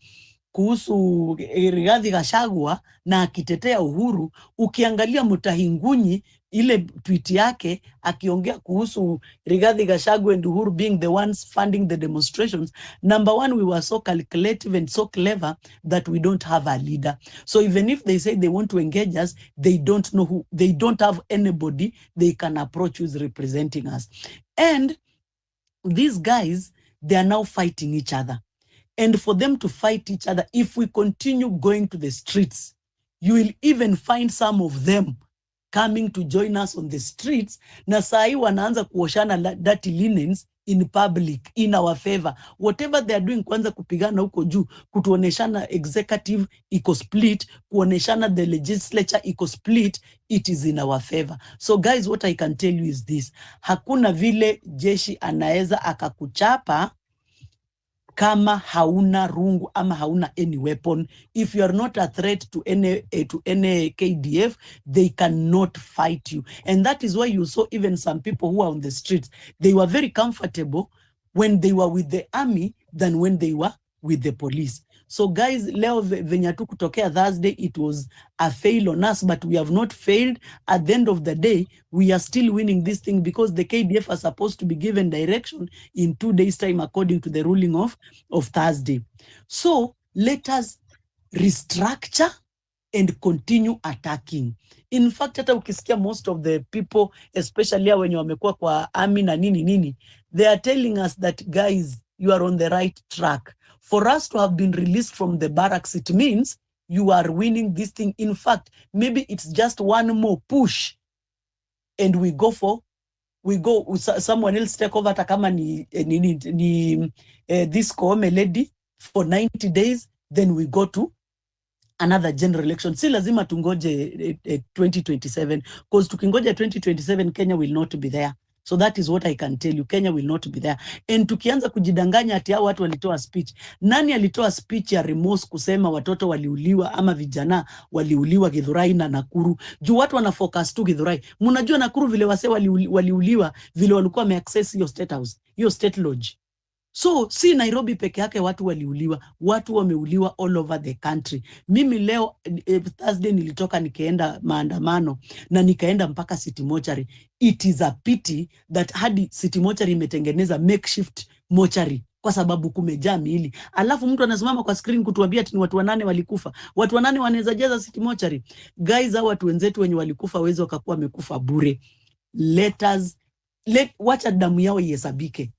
Speaker 14: Rigathi Gachagua na akitetea uhuru, ukiangalia Mutahingunyi ile tweet yake akiongea kuhusu Rigathi Gachagua and Uhuru being the ones funding the demonstrations. Number one, we were so calculative and so clever that we don't have a leader. So even if they say they want to engage us, they don't know who, they don't have anybody they can approach who's representing us. And these guys, they are now fighting each other. And for them to fight each other, if we continue going to the streets, you will even find some of them coming to join us on the streets. Na sai wanaanza kuoshana dirty linens in public, in our favor. Whatever they are doing, kwanza kupigana huko juu, kutuoneshana executive iko split, kuoneshana the legislature iko split, it is in our favor. So guys, what I can tell you is this. Hakuna vile jeshi anaeza akakuchapa kama hauna rungu ama hauna any weapon. If you are not a threat to any KDF, they cannot fight you. And that is why you saw even some people who are on the streets, they were very comfortable when they were with the army than when they were with the police. So guys, leo venye tu kutokea Thursday, it was a fail on us, but we have not failed. At the end of the day, we are still winning this thing because the KDF are supposed to be given direction in 2 days time according to the ruling of Thursday. So let us restructure and continue attacking. In fact, hata ukisikia most of the people, especially wenye wamekuwa kwa army na nini, they are telling us that, guys, you are on the right track. For us to have been released from the barracks, it means you are winning this thing. In fact, maybe it's just one more push and we go, someone else take over, hata kama ni this Koome lady for 90 days, then we go to another general election. Si lazima tungoje 2027, because tukingoja 2027 Kenya will not be there. So that is what I can tell you. Kenya will not be there. And tukianza kujidanganya ati hao watu walitoa speech. Nani alitoa speech ya remorse kusema watoto waliuliwa ama vijana waliuliwa Githurai na Nakuru? Juu watu wana focus tu Githurai. Mnajua Nakuru vile wase waliuliwa, vile walikuwa wameaccess hiyo state house, hiyo state lodge. So si Nairobi peke yake watu waliuliwa, watu wameuliwa all over the country. Mimi leo Thursday nilitoka nikaenda maandamano na nikaenda mpaka City Mortuary. It is a pity that hadi City Mortuary imetengeneza makeshift mortuary kwa sababu kumejaa miili. Alafu mtu anasimama kwa screen kutuambia ati ni watu 8 walikufa. Watu 8 wanaweza jaza City Mortuary. Guys, hao watu wenzetu wenye walikufa waweza wakakuwa wamekufa bure. Wacha damu yao ihesabike,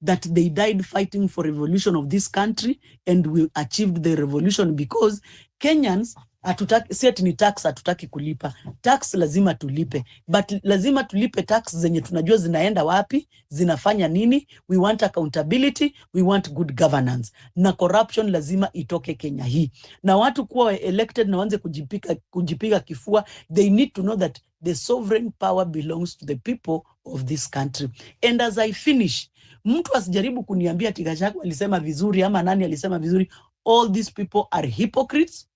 Speaker 14: that they died fighting for revolution of this country, and we achieved the revolution because Kenyans hatutaki, si ati ni tax hatutaki kulipa. Tax lazima tulipe, but lazima tulipe tax zenye tunajua zinaenda wapi, zinafanya nini. We want accountability, we want good governance. Na corruption lazima itoke Kenya hii. Na watu kuwa elected na wanze kujipiga kifua, they need to know that the sovereign power belongs to the people of this country. And as I finish, mtu asijaribu kuniambia ati Gachagua alisema vizuri ama nani alisema vizuri. All these people are hypocrites.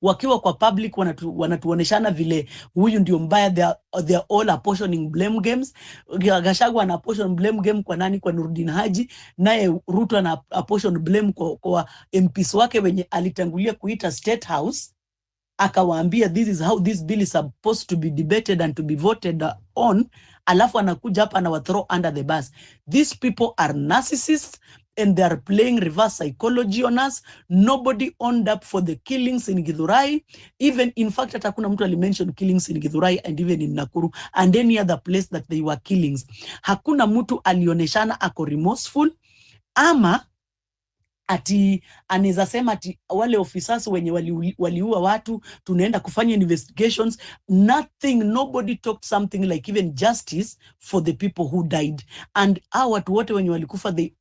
Speaker 14: Wakiwa kwa public wanatuoneshana vile huyu ndio mbaya. They are all apportioning blame games. Gachagua ana apportion blame game kwa nani? Kwa Nurdin Haji. Naye Ruto ana apportion blame kwa MPs wake wenye alitangulia kuita State House, akawaambia this is how this bill is supposed to be debated and to be voted on. Alafu anakuja hapa na throw under the bus. These people are narcissists and they are playing reverse psychology on us. Nobody owned up for the killings in Githurai. Even in fact, hata kuna mtu alimention killings in Githurai and even in Nakuru and any other place that they were killings. Hakuna mtu alioneshana ako remorseful ama ati anaweza sema ati wale officers wenye waliua watu tunaenda kufanya investigations. Nothing, nobody talked something like even justice for the people who died. And hao watu wote wenye walikufa, they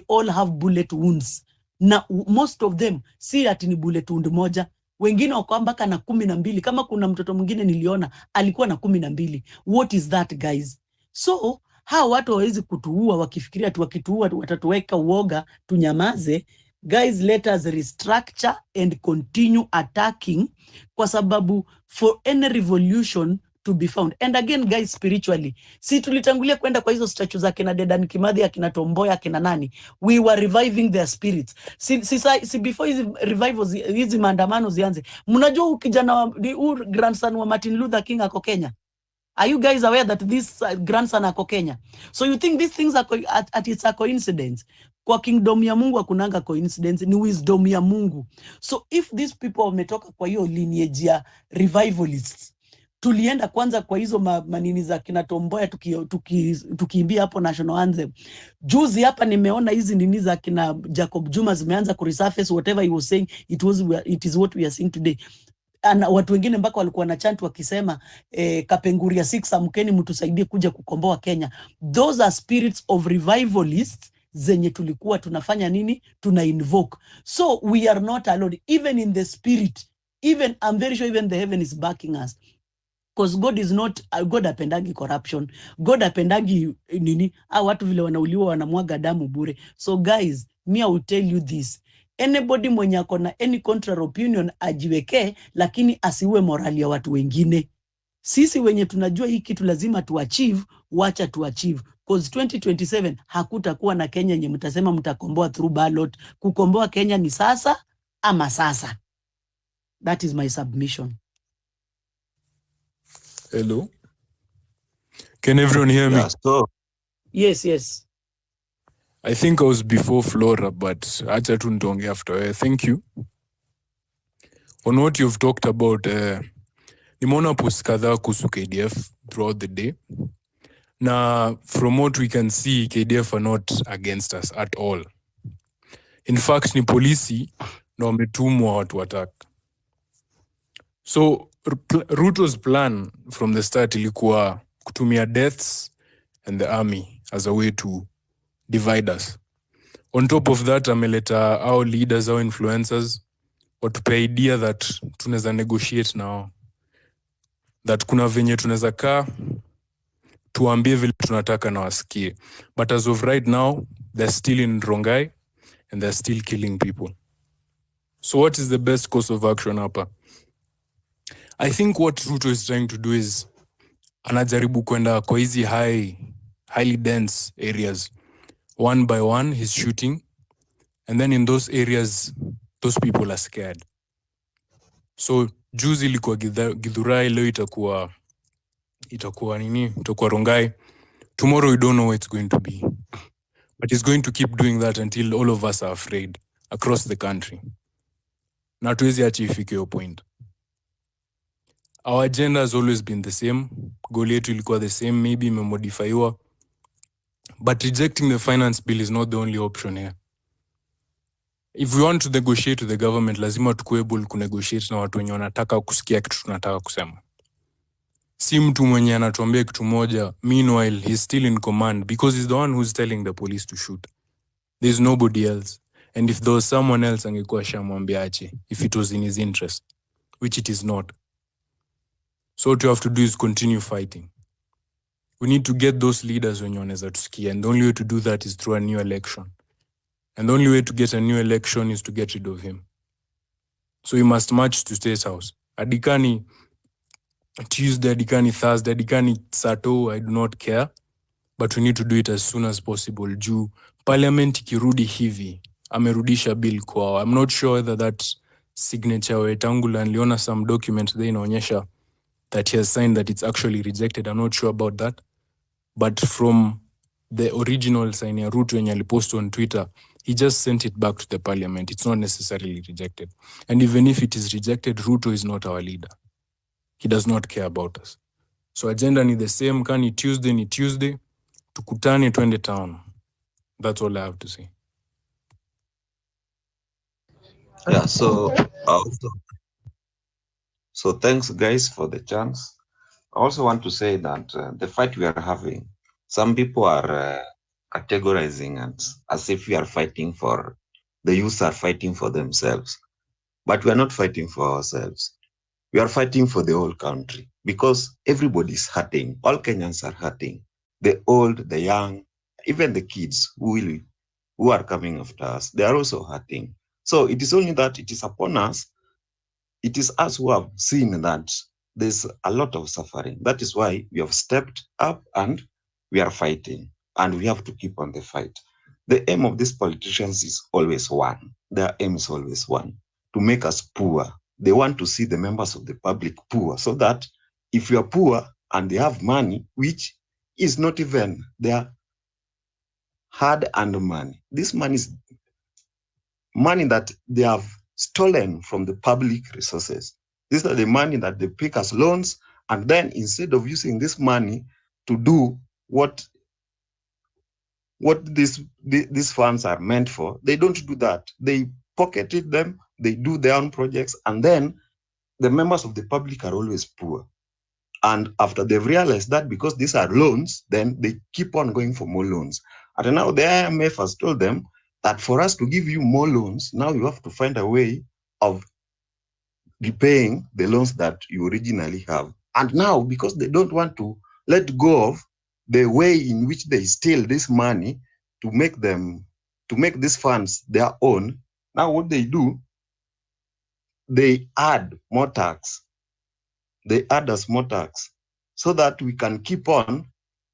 Speaker 14: all have bullet wounds. Na most of them si ati ni bullet wound moja, wengine wako mpaka na 12. Kama kuna mtoto mwingine niliona alikuwa na 12. What is that, guys? So hawa watu hawezi kutuua wakifikiria tu wakituua watatuweka uoga tunyamaze. Guys, let us restructure and continue attacking, kwa sababu for any revolution to be found. And again, guys, spiritually, si tulitangulia kwenda kwa hizo statues za kina Dedan Kimathi, akina Tomboya, akina nani, we were reviving their spirits. Si before hizi revivals, hizi maandamano zianze, mnajua kijana grandson wa Martin Luther King ako Kenya? Are you guys aware that this grandson ako Kenya? So you think these things are it's a coincidence? Kwa kingdom ya Mungu hakunanga coincidence, ni wisdom ya Mungu. So if these people wametoka kwa hiyo lineage ya revivalists, tulienda kwanza kwa hizo manini za kina Tomboya tukiimbia hapo national anthem. Juzi hapa nimeona hizi nini za kina Jacob Juma zimeanza kuresurface. Whatever he was saying, it is what we are seeing today. Na watu wengine mpaka walikuwa na chant wakisema Kapenguria 6 amkeni mtusaidie kuja kukomboa Kenya. Those are spirits of revivalists zenye tulikuwa tunafanya nini? Tuna invoke. So we are not alone, even in the spirit. Even I'm very sure even the heaven is backing us, because God is not God apendagi corruption. God apendagi nini watu vile wanauliwa wanamwaga damu bure. So guys, me I will tell you this, anybody mwenye akona any contrary opinion ajiweke, lakini asiwe morali ya watu wengine. Sisi wenye tunajua hii kitu lazima tuachieve, wacha tuachieve. Cause 2027 hakutakuwa na Kenya yenye mtasema mtakomboa through ballot. Kukomboa Kenya ni sasa ama sasa. That is my submission.
Speaker 15: Hello. Can everyone hear me?
Speaker 10: Yeah, so
Speaker 14: Yes, yes.
Speaker 15: I think I was before Flora, but acha tu nitonge after. Thank you. On what you've talked about, nimeona post kadhaa kuhusu KDF throughout the day. Na from what we can see, KDF are not against us at all. In fact, ni polisi na wametumwa watu attack. So Ruto's plan from the start ilikuwa kutumia deaths and the army as a way to divide us. On top of that, ameleta our leaders, our influencers, watupe idea that tunaweza negotiate now. That kuna venye tunaweza kaa, tuambie vile tunataka na wasikie. But as of right now, they're still in Rongai and they're still killing people. So what is the best course of action hapa? I think what Ruto is trying to do is anajaribu kwenda kwa hizi highly dense areas. One by one, he's shooting. And then in those areas, those people are scared. So juzi ilikuwa Githurai, leo itakuwa nini? Itakuwa Rongai. Tomorrow we don't know where it's going to be. But he's going to keep doing that until all of us are afraid across the country. Na hatuwezi acha ifike hiyo point. Our agenda has always been the same. Goal yetu ilikuwa the same, maybe imemodifyiwa. But rejecting the finance bill is not the only option here. If we want to negotiate with the government, lazima tukuwe able kunegotiate na watu wenye wanataka kusikia kitu tunataka kusema. Si mtu mwenye anatuambia kitu moja, meanwhile he's still in command because he's the one who's telling the police to shoot. There's nobody else. And if there was someone else, angekuwa shamwambia ache, if it was in his interest, which it is not. So what you have to do is continue fighting. We need to get those leaders wenye wanaweza tusikia, and the only way to do that is through a new election. And the only way to get a new election is to get rid of him. So you must march to State House. Adikani Tuesday, adikani Thursday, adikani Sato, I do not care. But we need to do it as soon as possible. Juu parliament ikirudi hivi, amerudisha bill kwao. I'm not sure whether that signature Wetangula, niliona some document there inaonyesha that he has signed that it's actually rejected. I'm not sure about that. But from the original sign ya Ruto yenye alipost on Twitter, he just sent it back to the parliament. It's not necessarily rejected. And even if it is rejected, Ruto is not our leader. He does not care about us. So agenda ni the same. Kani Tuesday, tukutane twende town. That's all I have to say.
Speaker 16: Yeah, so thanks guys for the chance. I also want to say that the fight we are having, some people are categorizing as if we are fighting for, the youth are fighting for themselves. But we are not fighting for ourselves. We are fighting for the whole country because everybody is hurting. All Kenyans are hurting. The old, the young, even the kids who are coming after us, they are also hurting. So it is only that it is upon us. It is us who have seen that there's a lot of suffering. That is why we have stepped up and we are fighting, and we have to keep on the fight. The aim of these politicians is always one. Their aim is always one, to make us poor. They want to see the members of the public poor, so that if you are poor and they have money, which is not even their hard-earned money, this money is money that they have stolen from the public resources. These are the money that they pick as loans, and then instead of using this money to do what these funds are meant for, they don't do that. They pocketed them, they do their own projects, and then the members of the public are always poor. And after they've realized that because these are loans, then they keep on going for more loans. And now the IMF has told them that for us to give you more loans, now you have to find a way of repaying the loans that you originally have. And now, because they don't want to let go of the way in which they steal this money to make these funds their own, now what they do, they add more tax. They add us more tax. so that we can keep on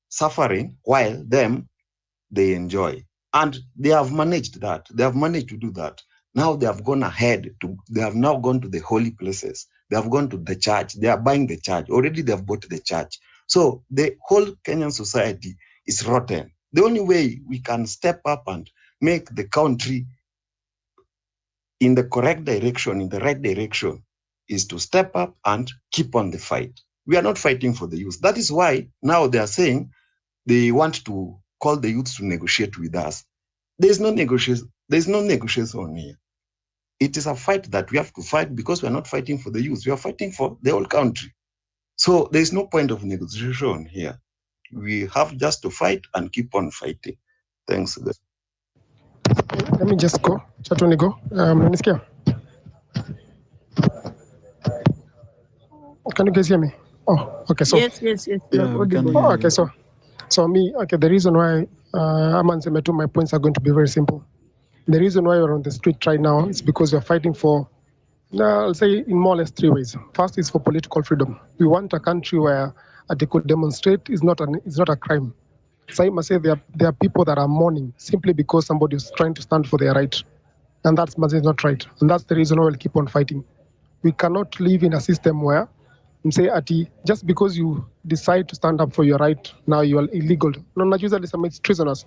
Speaker 16: suffering while they enjoy. And they have managed that. They have managed to do that. Now they have gone ahead they have now gone to the holy places. They have gone to the church. They are buying the church. Already they have bought the church. So the whole Kenyan society is rotten. The only way we can step up and make the country in the correct direction, in the right direction, is to step up and keep on the fight. We are not fighting for the youth. That is why now they are saying they want to call the youth to negotiate with us. There is no negotiation. There is no negotiation here. It is a fight that we have to fight because we are not fighting for the youth. We are fighting for the whole country. So there is no point of negotiation here. We have just to fight and keep on fighting. Thanks.
Speaker 17: Let me just go. Chatuni go. Nanisikia? Can you guys hear me? Oh, okay. So
Speaker 14: Yes.
Speaker 15: Yeah, we can hear
Speaker 17: okay.
Speaker 15: you.
Speaker 17: So the reason why Amansemetu, my points are going to be very simple. The reason why we're on the street right now is because we're fighting for, I'll say in more or less 3 ways. First is for political freedom. We want a country where they could demonstrate is not a crime. So I must say there are people that are mourning simply because somebody is trying to stand for their right, and that's not right. And that's the reason why we'll keep on fighting. We cannot live in a system where just because you decide to stand up for your right, now you are illegal. No, not usually some it's treasonous.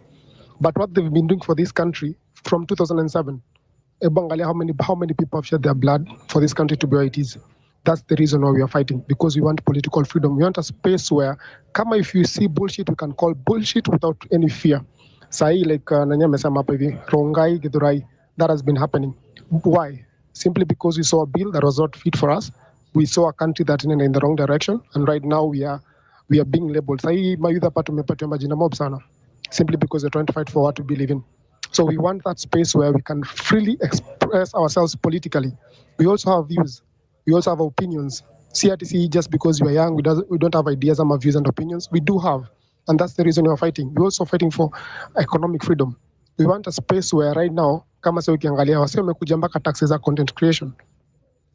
Speaker 17: But what they've been doing for this country from 2007, how many people have shed their blood for this country to be where it is? That's the reason why we are fighting, because we want political freedom. We want a space where, if you see bullshit, we can call bullshit without any fear. Sahi, like Rongai, Githurai, that has been happening. Why? Simply because we saw a bill that was not fit for us. We saw a country that in the wrong direction, and right now we are being labeled. Sahi, mayuda patu mepatu majina mob sana, simply because we're trying to fight for what we believe in. So we want that space where we can freely express ourselves politically. We also have views. We also have opinions. CRTC, just because we are young, we don't have ideas and views and opinions. We do have, and that's the reason we are fighting. We're also fighting for economic freedom. We want a space where right now, kama sasa ukiangalia wase wamekuja mpaka taxes za content creation.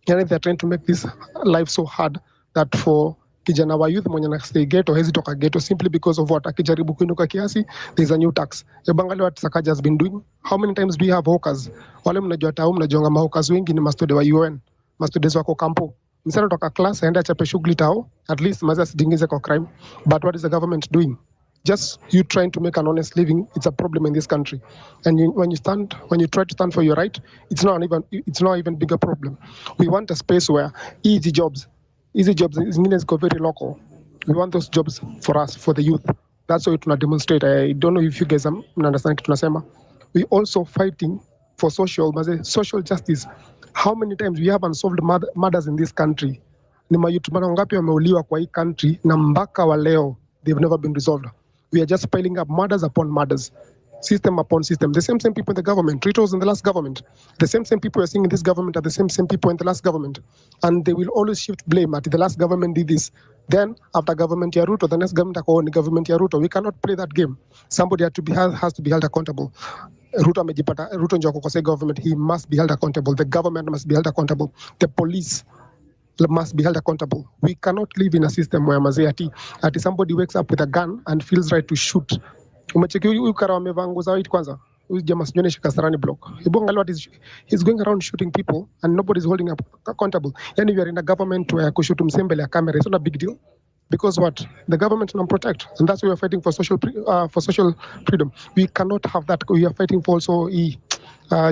Speaker 17: Yani they're trying to make this life so hard that for kijana wa youth mwenye na stay ghetto hezi toka ghetto simply because of what akijaribu kuinuka kiasi, there's a new tax. Ebangali what Sakaja has been doing. How many times do we have hawkers? Wale mnajua tao mnajonga mahawkers wengi ni mastude wa UN, mastudes wako kampo. Msana toka class aenda chape shughuli tao, at least maza sijingize kwa crime. But what is the government doing? Just you trying to make an honest living, it's a problem in this country. And when you try to stand for your right, it's not even bigger problem. We want a space where easy jobs is means go very local. We want those jobs for us, for the youth. That's why we demonstrate. I don't know if you guys understand tunasema. We also fighting for social justice. How many times we have unsolved murders in this country? Ni mayutu mara ngapi wameuliwa kwa hii country na mpaka wa leo they've never been resolved. We are just piling up murders upon murders, system upon system. The same people in the government. It was in the last government. The same people you're seeing in this government are the same people in the last government. And they will always shift blame at the last government did this. Then after government Yaruto, the next government Yaruto. We cannot play that game. Somebody has to be held accountable. Ruto ndio kukosea government, he must be held accountable. The government must be held accountable. The police must be held accountable. We cannot live in a system where ati somebody wakes up with a gun and feels right to shoot. Umecheki huyu kara wamevaa nguo za white kwanza. Huyu jamaa sijui Kasarani block. He's going around shooting people and nobody's holding up accountable. Yani we are in a government where kushoot msembele ya camera is not a big deal. Because what? The government will not protect. And that's why we're fighting for social freedom. We cannot have that. We are fighting for also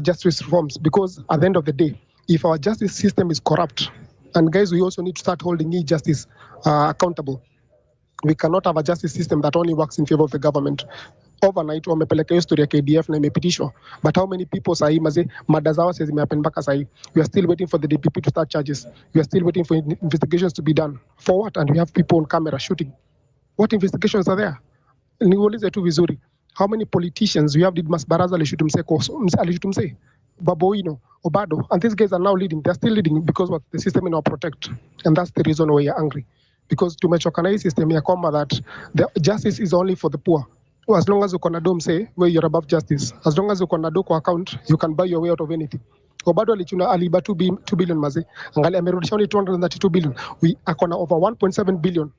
Speaker 17: justice reforms. Because at the end of the day, if our justice system is corrupt, and guys, we also need to start holding e-justice accountable. We cannot have a justice system that only works in favor of the government. Overnight, wamepeleka history ya KDF na imepitishwa. But how many people sahi maze mada zao sasa zimehappen mpaka sahi? We are still waiting for the DPP to start charges. We are still waiting for investigations to be done. For what? And we have people on camera shooting. What investigations are there? Niulize tu vizuri. How many politicians we have did Baraza alishutumse Baboino, Obado, and these guys are now leading. They're still leading because what the system is not protect, and that's the reason why you're angry. Because tumechoka na hii system ya kwamba that the justice is only for the poor. As long as you can dom say where you're above justice, as long as you can do kwa account, you can buy your way out of anything. Obado aliba 2 billion maze, angali amerudisha only 232 billion. We akona over 1.7 billion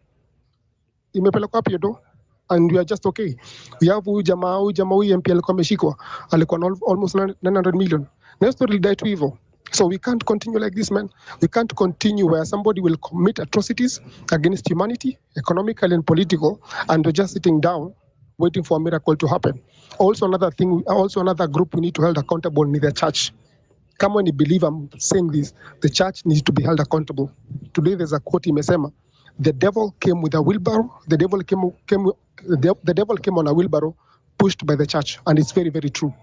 Speaker 17: imepelekwa wapi do? And we are just okay. We have huyu MP alikuwa ameshikwa, alikuwa na almost 900 million. Next story die tu hivyo. So we can't continue like this, man. We can't continue where somebody will commit atrocities against humanity, economically and political, and we're just sitting down waiting for a miracle to happen. Also another group we need to hold accountable is the church. Come when you believe I'm saying this, the church needs to be held accountable. Today there's a quote in Mesema, the devil came with a wheelbarrow, the devil came on a wheelbarrow pushed by the church, and it's very, very true.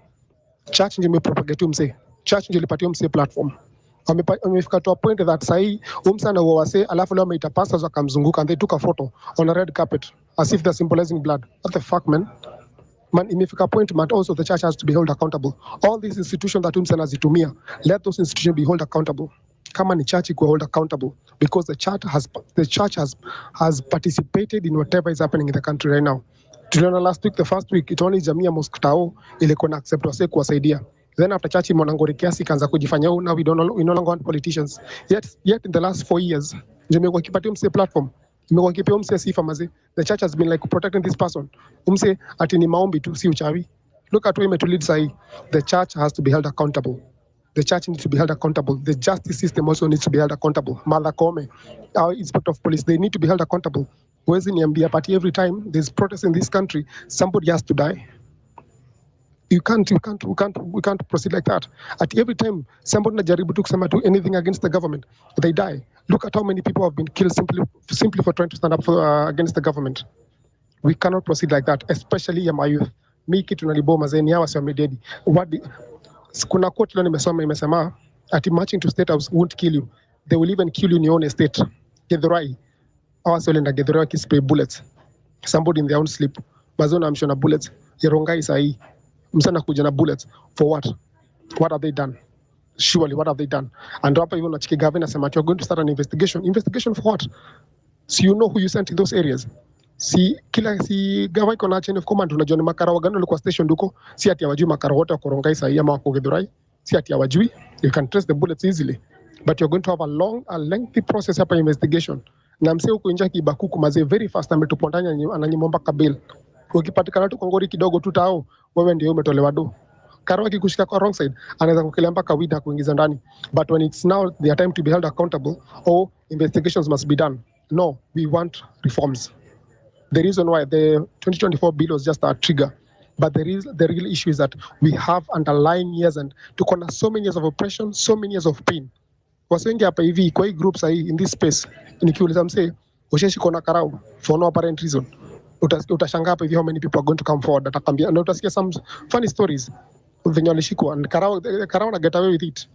Speaker 17: Church ndio imepropagate mse. Church ndio ilipatia mse platform. Wamefika to a point that sahi umsana wa wase alafu leo ameita pastors wakamzunguka and they took a photo on a red carpet as if they're symbolizing blood. What the fuck, man? Man, imefika point man, also the church has to be held accountable. All these institutions that umsana zitumia, let those institutions be held accountable. Kama ni church iko hold accountable because the church has participated in whatever is happening in the country right now. Tuliona last week, the first week, it only Jamia Mosque Tao ilikuwa na accept wase kuwasaidia. Then after church imonangori kiasi kaanza kujifanya now we no longer want politicians. Yet in the last 4 years, imekuwa kipatia mse platform. Imekuwa kipea mse sifa maze. The church has been like protecting this person. Umse ati ni maombi tu si uchawi. Look at where to lead sahi. The church has to be held accountable. The church needs to be held accountable. The justice system also needs to be held accountable. Martha Koome, our inspector of police, they need to be held accountable. Where's in Yambia party every time there's protests in this country, somebody has to die. We can't proceed like that. At every time somebody najaribu tu kusema do anything against the government, they die. Look at how many people have been killed simply for trying to stand up for, against the government. We cannot proceed like that, especially my youth. Mi kitu naliboma zeni hawa si wamededi. Kuna quote leo nimesoma imesema ati marching to state house won't kill you. They will even kill you in your own estate. Githurai. Hawa si walienda Githurai wakispray bullets. Somebody in their own sleep. Bazona amshona bullets. Yerongai sahi. Msana kuja na bullets. For what? What have they done? Surely, what have they done? And hapa hivyo nachiki governor sema you're going to start an investigation. Investigation for what? So you know who you sent in those areas. Si gawa iko na chain of command, unajua ni makara wagani walikuwa station duko, si ati hawajui makara wote wako Rongai sahi ama wako Githurai, si ati hawajui. You can trace the bullets easily, but you're going to have a lengthy process hapa investigation. Na msee huko nje kibakuku mazee very fast ametupondanya ananyimomba kabil. Ukipatikana tu kongori kidogo tu tao, wewe ndio umetolewa do. Karo akikushika kwa wrong side, anaweza kukelea mpaka wida kuingiza ndani. But when it's now their time to be held accountable, or investigations must be done. No, we want reforms. The reason why the 2024 bill was just a trigger, but the real issue is that we have underlying years and tuko na so many years of oppression, so many years of pain. Wasengi hapa hivi kwa hii groups in this space, nikiuliza msee, usheshi kona karau for no apparent reason. Utashangaa hapa hivi how many people are going to come forward atakwambia, na utasikia some funny stories venye walishikwa and karau na get away with it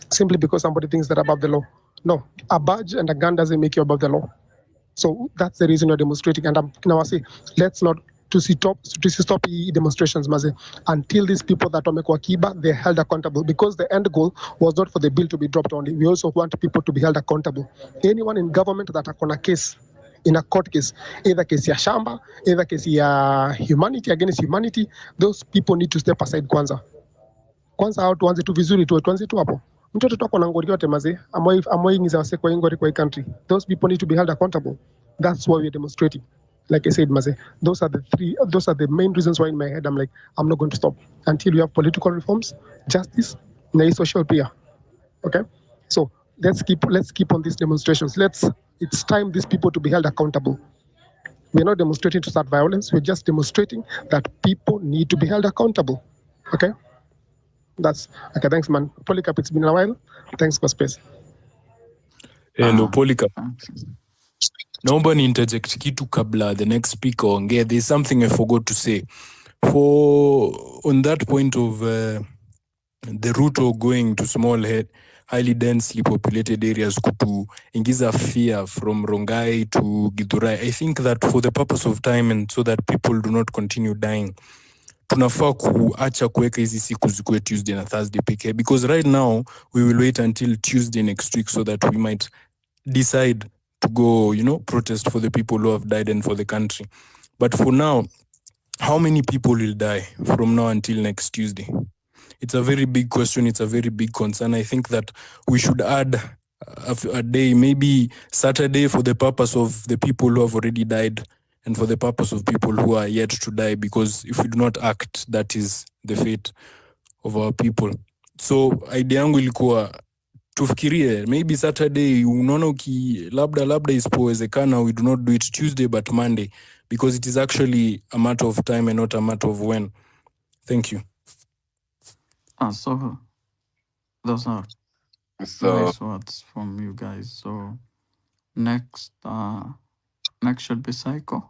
Speaker 17: simply because somebody thinks they're above the law. No, a badge and a gun doesn't make you above the law. So that's the reason we're demonstrating. And now I say, let's not stop demonstrations, maze, until these people that wamekuwa kiba, they're held accountable. Because the end goal was not for the bill to be dropped only. We also want people to be held accountable. Anyone in government that are on a case, in a court case, either case ya shamba, either case ya humanity against humanity, those people need to step aside kwanza. Kwanza hao tuanze tu vizuri tuanze tu hapo. Mtoto tu akona ngori yote maze, amoi ngiza wase kwa ngori kwa country. Those people need to be held accountable. That's why we're demonstrating. Like I said, maze, those are the main reasons why in my head I'm like, I'm not going to stop until we have political reforms, justice, and social peer. Okay? So let's keep on these demonstrations. It's time these people to be held accountable. We're not demonstrating to start violence, we're just demonstrating that people need to be held accountable. Okay? That's okay. Thanks, man. Polycarp, it's been a while. Thanks for space.
Speaker 15: Hello, Polycarp. Naomba ni interject kitu kabla the next speaker ongea. There's something I forgot to say. On that point of the route of going to small highly densely populated areas kutu ingiza fear from Rongai to Githurai. I think that for the purpose of time and so that people do not continue dying, tunafaa kuacha kuweka hizi siku zikuwe Tuesday na Thursday pekee, because right now we will wait until Tuesday next week so that we might decide to go, protest for the people who have died and for the country. But for now, how many people will die from now until next Tuesday? It's a very big question. It's a very big concern. I think that we should add a day, maybe Saturday for the purpose of the people who have already died and for the purpose of people who are yet to die, because if we do not act, that is the fate of our people. So idea yangu ilikuwa tufikirie maybe Saturday, unaona labda isipowezekana, we do not do it Tuesday but Monday, because it is actually a matter of time and not a matter of when. Thank you.
Speaker 18: So those are nice words from you guys. So next should be Psycho.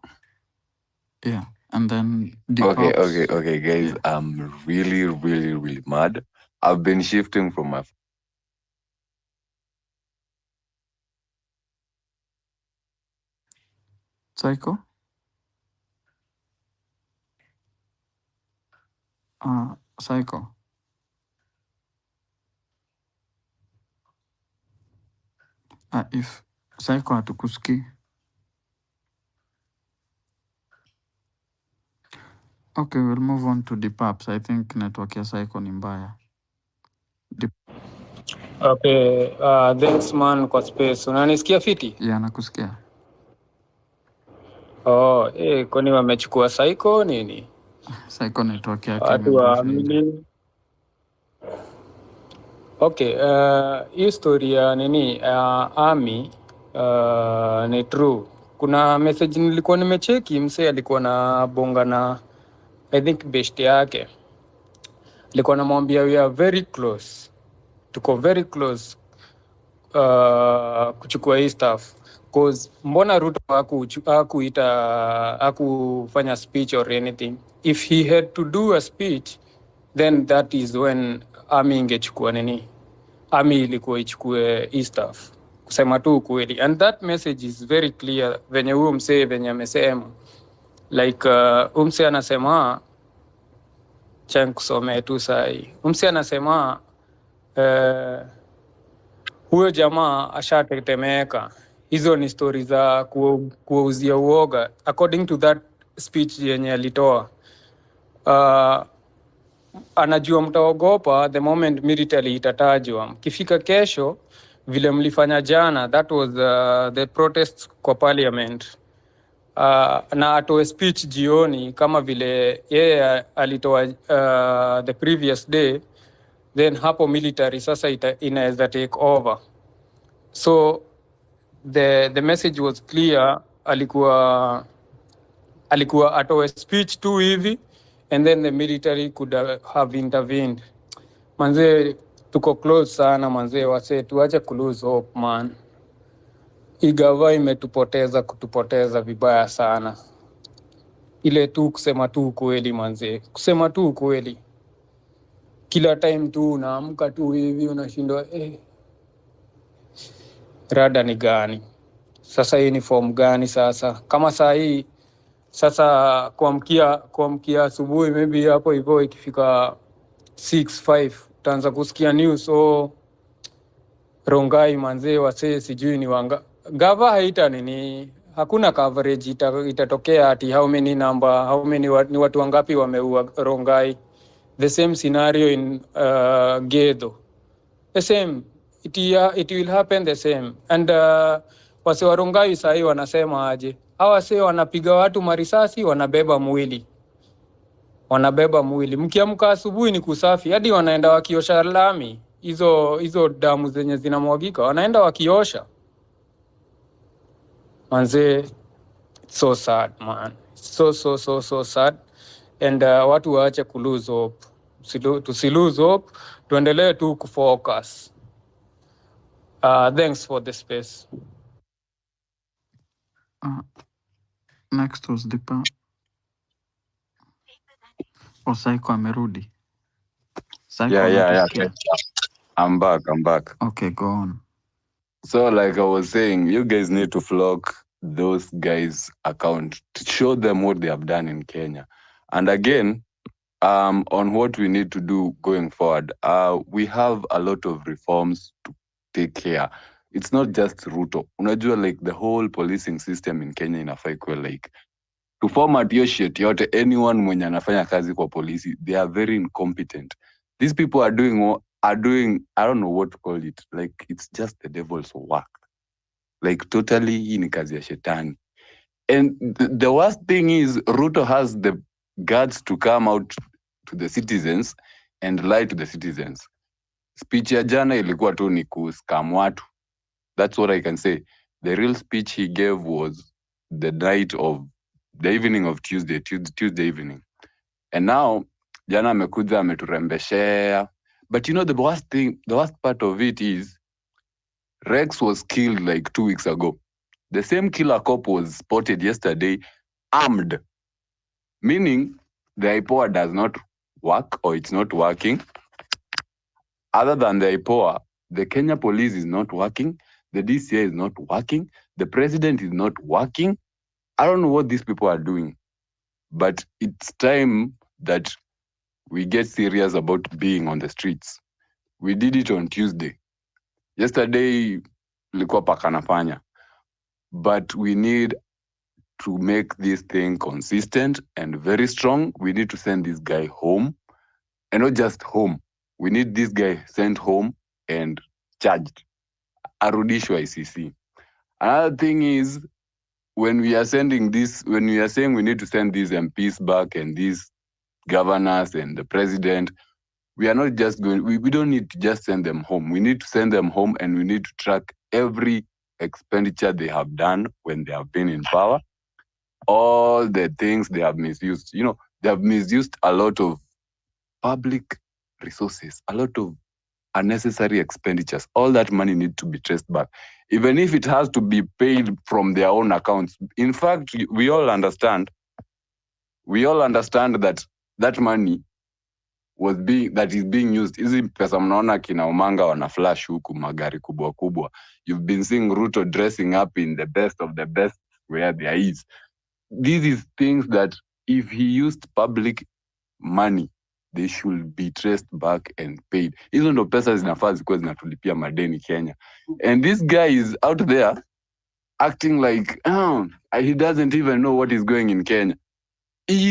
Speaker 18: Yeah, and then
Speaker 19: Okay, guys. Yeah. I'm really mad. I've been shifting from my
Speaker 18: Psycho. Psycho. If Psycho hatukusikii. Okay, we'll move on to Deepaps. I think network ya Psycho ni mbaya.
Speaker 20: Okay, thanks man kwa space. Unanisikia fiti?
Speaker 18: Yeah, nakusikia.
Speaker 20: Kwani wamechukua Psycho nini?
Speaker 18: Psycho network yake
Speaker 20: watu waamini. Okay, hii story ya nini Army ni true. Kuna message nilikuwa nimecheki, msee alikuwa na bonga na I think best yake. Alikuwa anamwambia we are very close. Tuko very close kuchukua hii stuff. Cause mbona Ruto hakufanya speech or anything? If he had to do a speech, then that is when Army ingechukua nini. Army ilikuwa ichukue hii stuff. Kusema tu ukweli. And that message is very clear venye huyo msee venye amesema. Like msee anasema chan kusomea tu sahi. Msee anasema huyo jamaa ashatetemeka. Hizo ni stories za kuwauzia uoga. According to that speech yenye alitoa. Anajua mtaogopa the moment military itatajwa. Mkifika kesho vile mlifanya jana, that was the protest kwa parliament. Na atoe speech jioni kama vile yeye alitoa the previous day, then hapo military sasa inaweza take over. So the message was clear. Alikuwa atoe speech tu hivi and then the military could have intervened. Manze tuko close sana manze, wase tuache kulose hope man. Igava kutupoteza vibaya sana. Ile tu kusema tu ukweli manze. Kusema tu ukweli. Kila time tu unaamka tu hivi unashindwa rada ni gani? Sasa hii ni form gani sasa? Kama saa hii sasa kuamkia asubuhi maybe hapo hivyo ikifika 6-5 utaanza kusikia news Rongai manze wase sijui ni wanga. Gava haita nini, hakuna coverage itatokea ati how many ni watu wangapi wameua Rongai. The same scenario in Gedo. The same, it will happen the same. And wase wa Rongai sahi wanasema aje? Hawa wase wanapiga watu marisasi, wanabeba mwili. Mkiamka asubuhi ni kusafi, hadi wanaenda wakiosha lami. Hizo damu zenye zinamwagika wanaenda wakiosha. Manze, so sad man. So sad. And watu waache kulose hope. Tusilose hope, tuendelee tu kufocus. Thanks for the space.
Speaker 18: Next was Deepa. Psycho amerudi.
Speaker 19: Yeah. I'm back.
Speaker 18: Okay, go on.
Speaker 19: So like I was saying, you guys need to flock those guys' account to show them what they have done in Kenya. And again, on what we need to do going forward, we have a lot of reforms to take care. It's not just Ruto. Unajua like the whole policing system in Kenya inafaa ikuwe like to format your shit yote, anyone mwenye anafanya kazi kwa polisi, they are very incompetent. These people are doing are doing, I don't know what to call it. Like, it's just the devil's work. Like, totally hii ni kazi ya shetani. And the worst thing is, Ruto has the guts to come out to the citizens and lie to the citizens. Speech ya jana ilikuwa tu ni kuscam watu. That's what I can say. The real speech he gave was the evening of Tuesday evening. And now, jana amekuja ameturembeshea. But you know, the worst part of it is, Rex was killed like 2 weeks ago. The same killer cop was spotted yesterday, armed. Meaning, the IPOA does not work, or it's not working. Other than the IPOA, the Kenya police is not working, the DCI is not working, the president is not working. I don't know what these people are doing. But it's time that we get serious about being on the streets. We did it on Tuesday. Yesterday, ilikuwa pakanafanya. But we need to make this thing consistent and very strong. We need to send this guy home, and not just home. We need this guy sent home and charged. Arudishwa ICC. Another thing is, when we are saying we need to send these MPs back and these governors and the president, we are not just going, we don't need to just send them home. We need to send them home, and we need to track every expenditure they have done when they have been in power, all the things they have misused. You know, they have misused a lot of public resources, a lot of unnecessary expenditures. All that money needs to be traced back, even if it has to be paid from their own accounts. In fact, we all understand that that money is being used. Hizi pesa mnaona kina Omanga wana flash huku magari kubwa kubwa. You've been seeing Ruto dressing up in the best of the best where there is. These is things that if he used public money, they should be traced back and paid. Hizo ndo pesa zinafaa zikuwa zinatulipia madeni Kenya. And this guy is out there acting like he doesn't even know what is going in Kenya.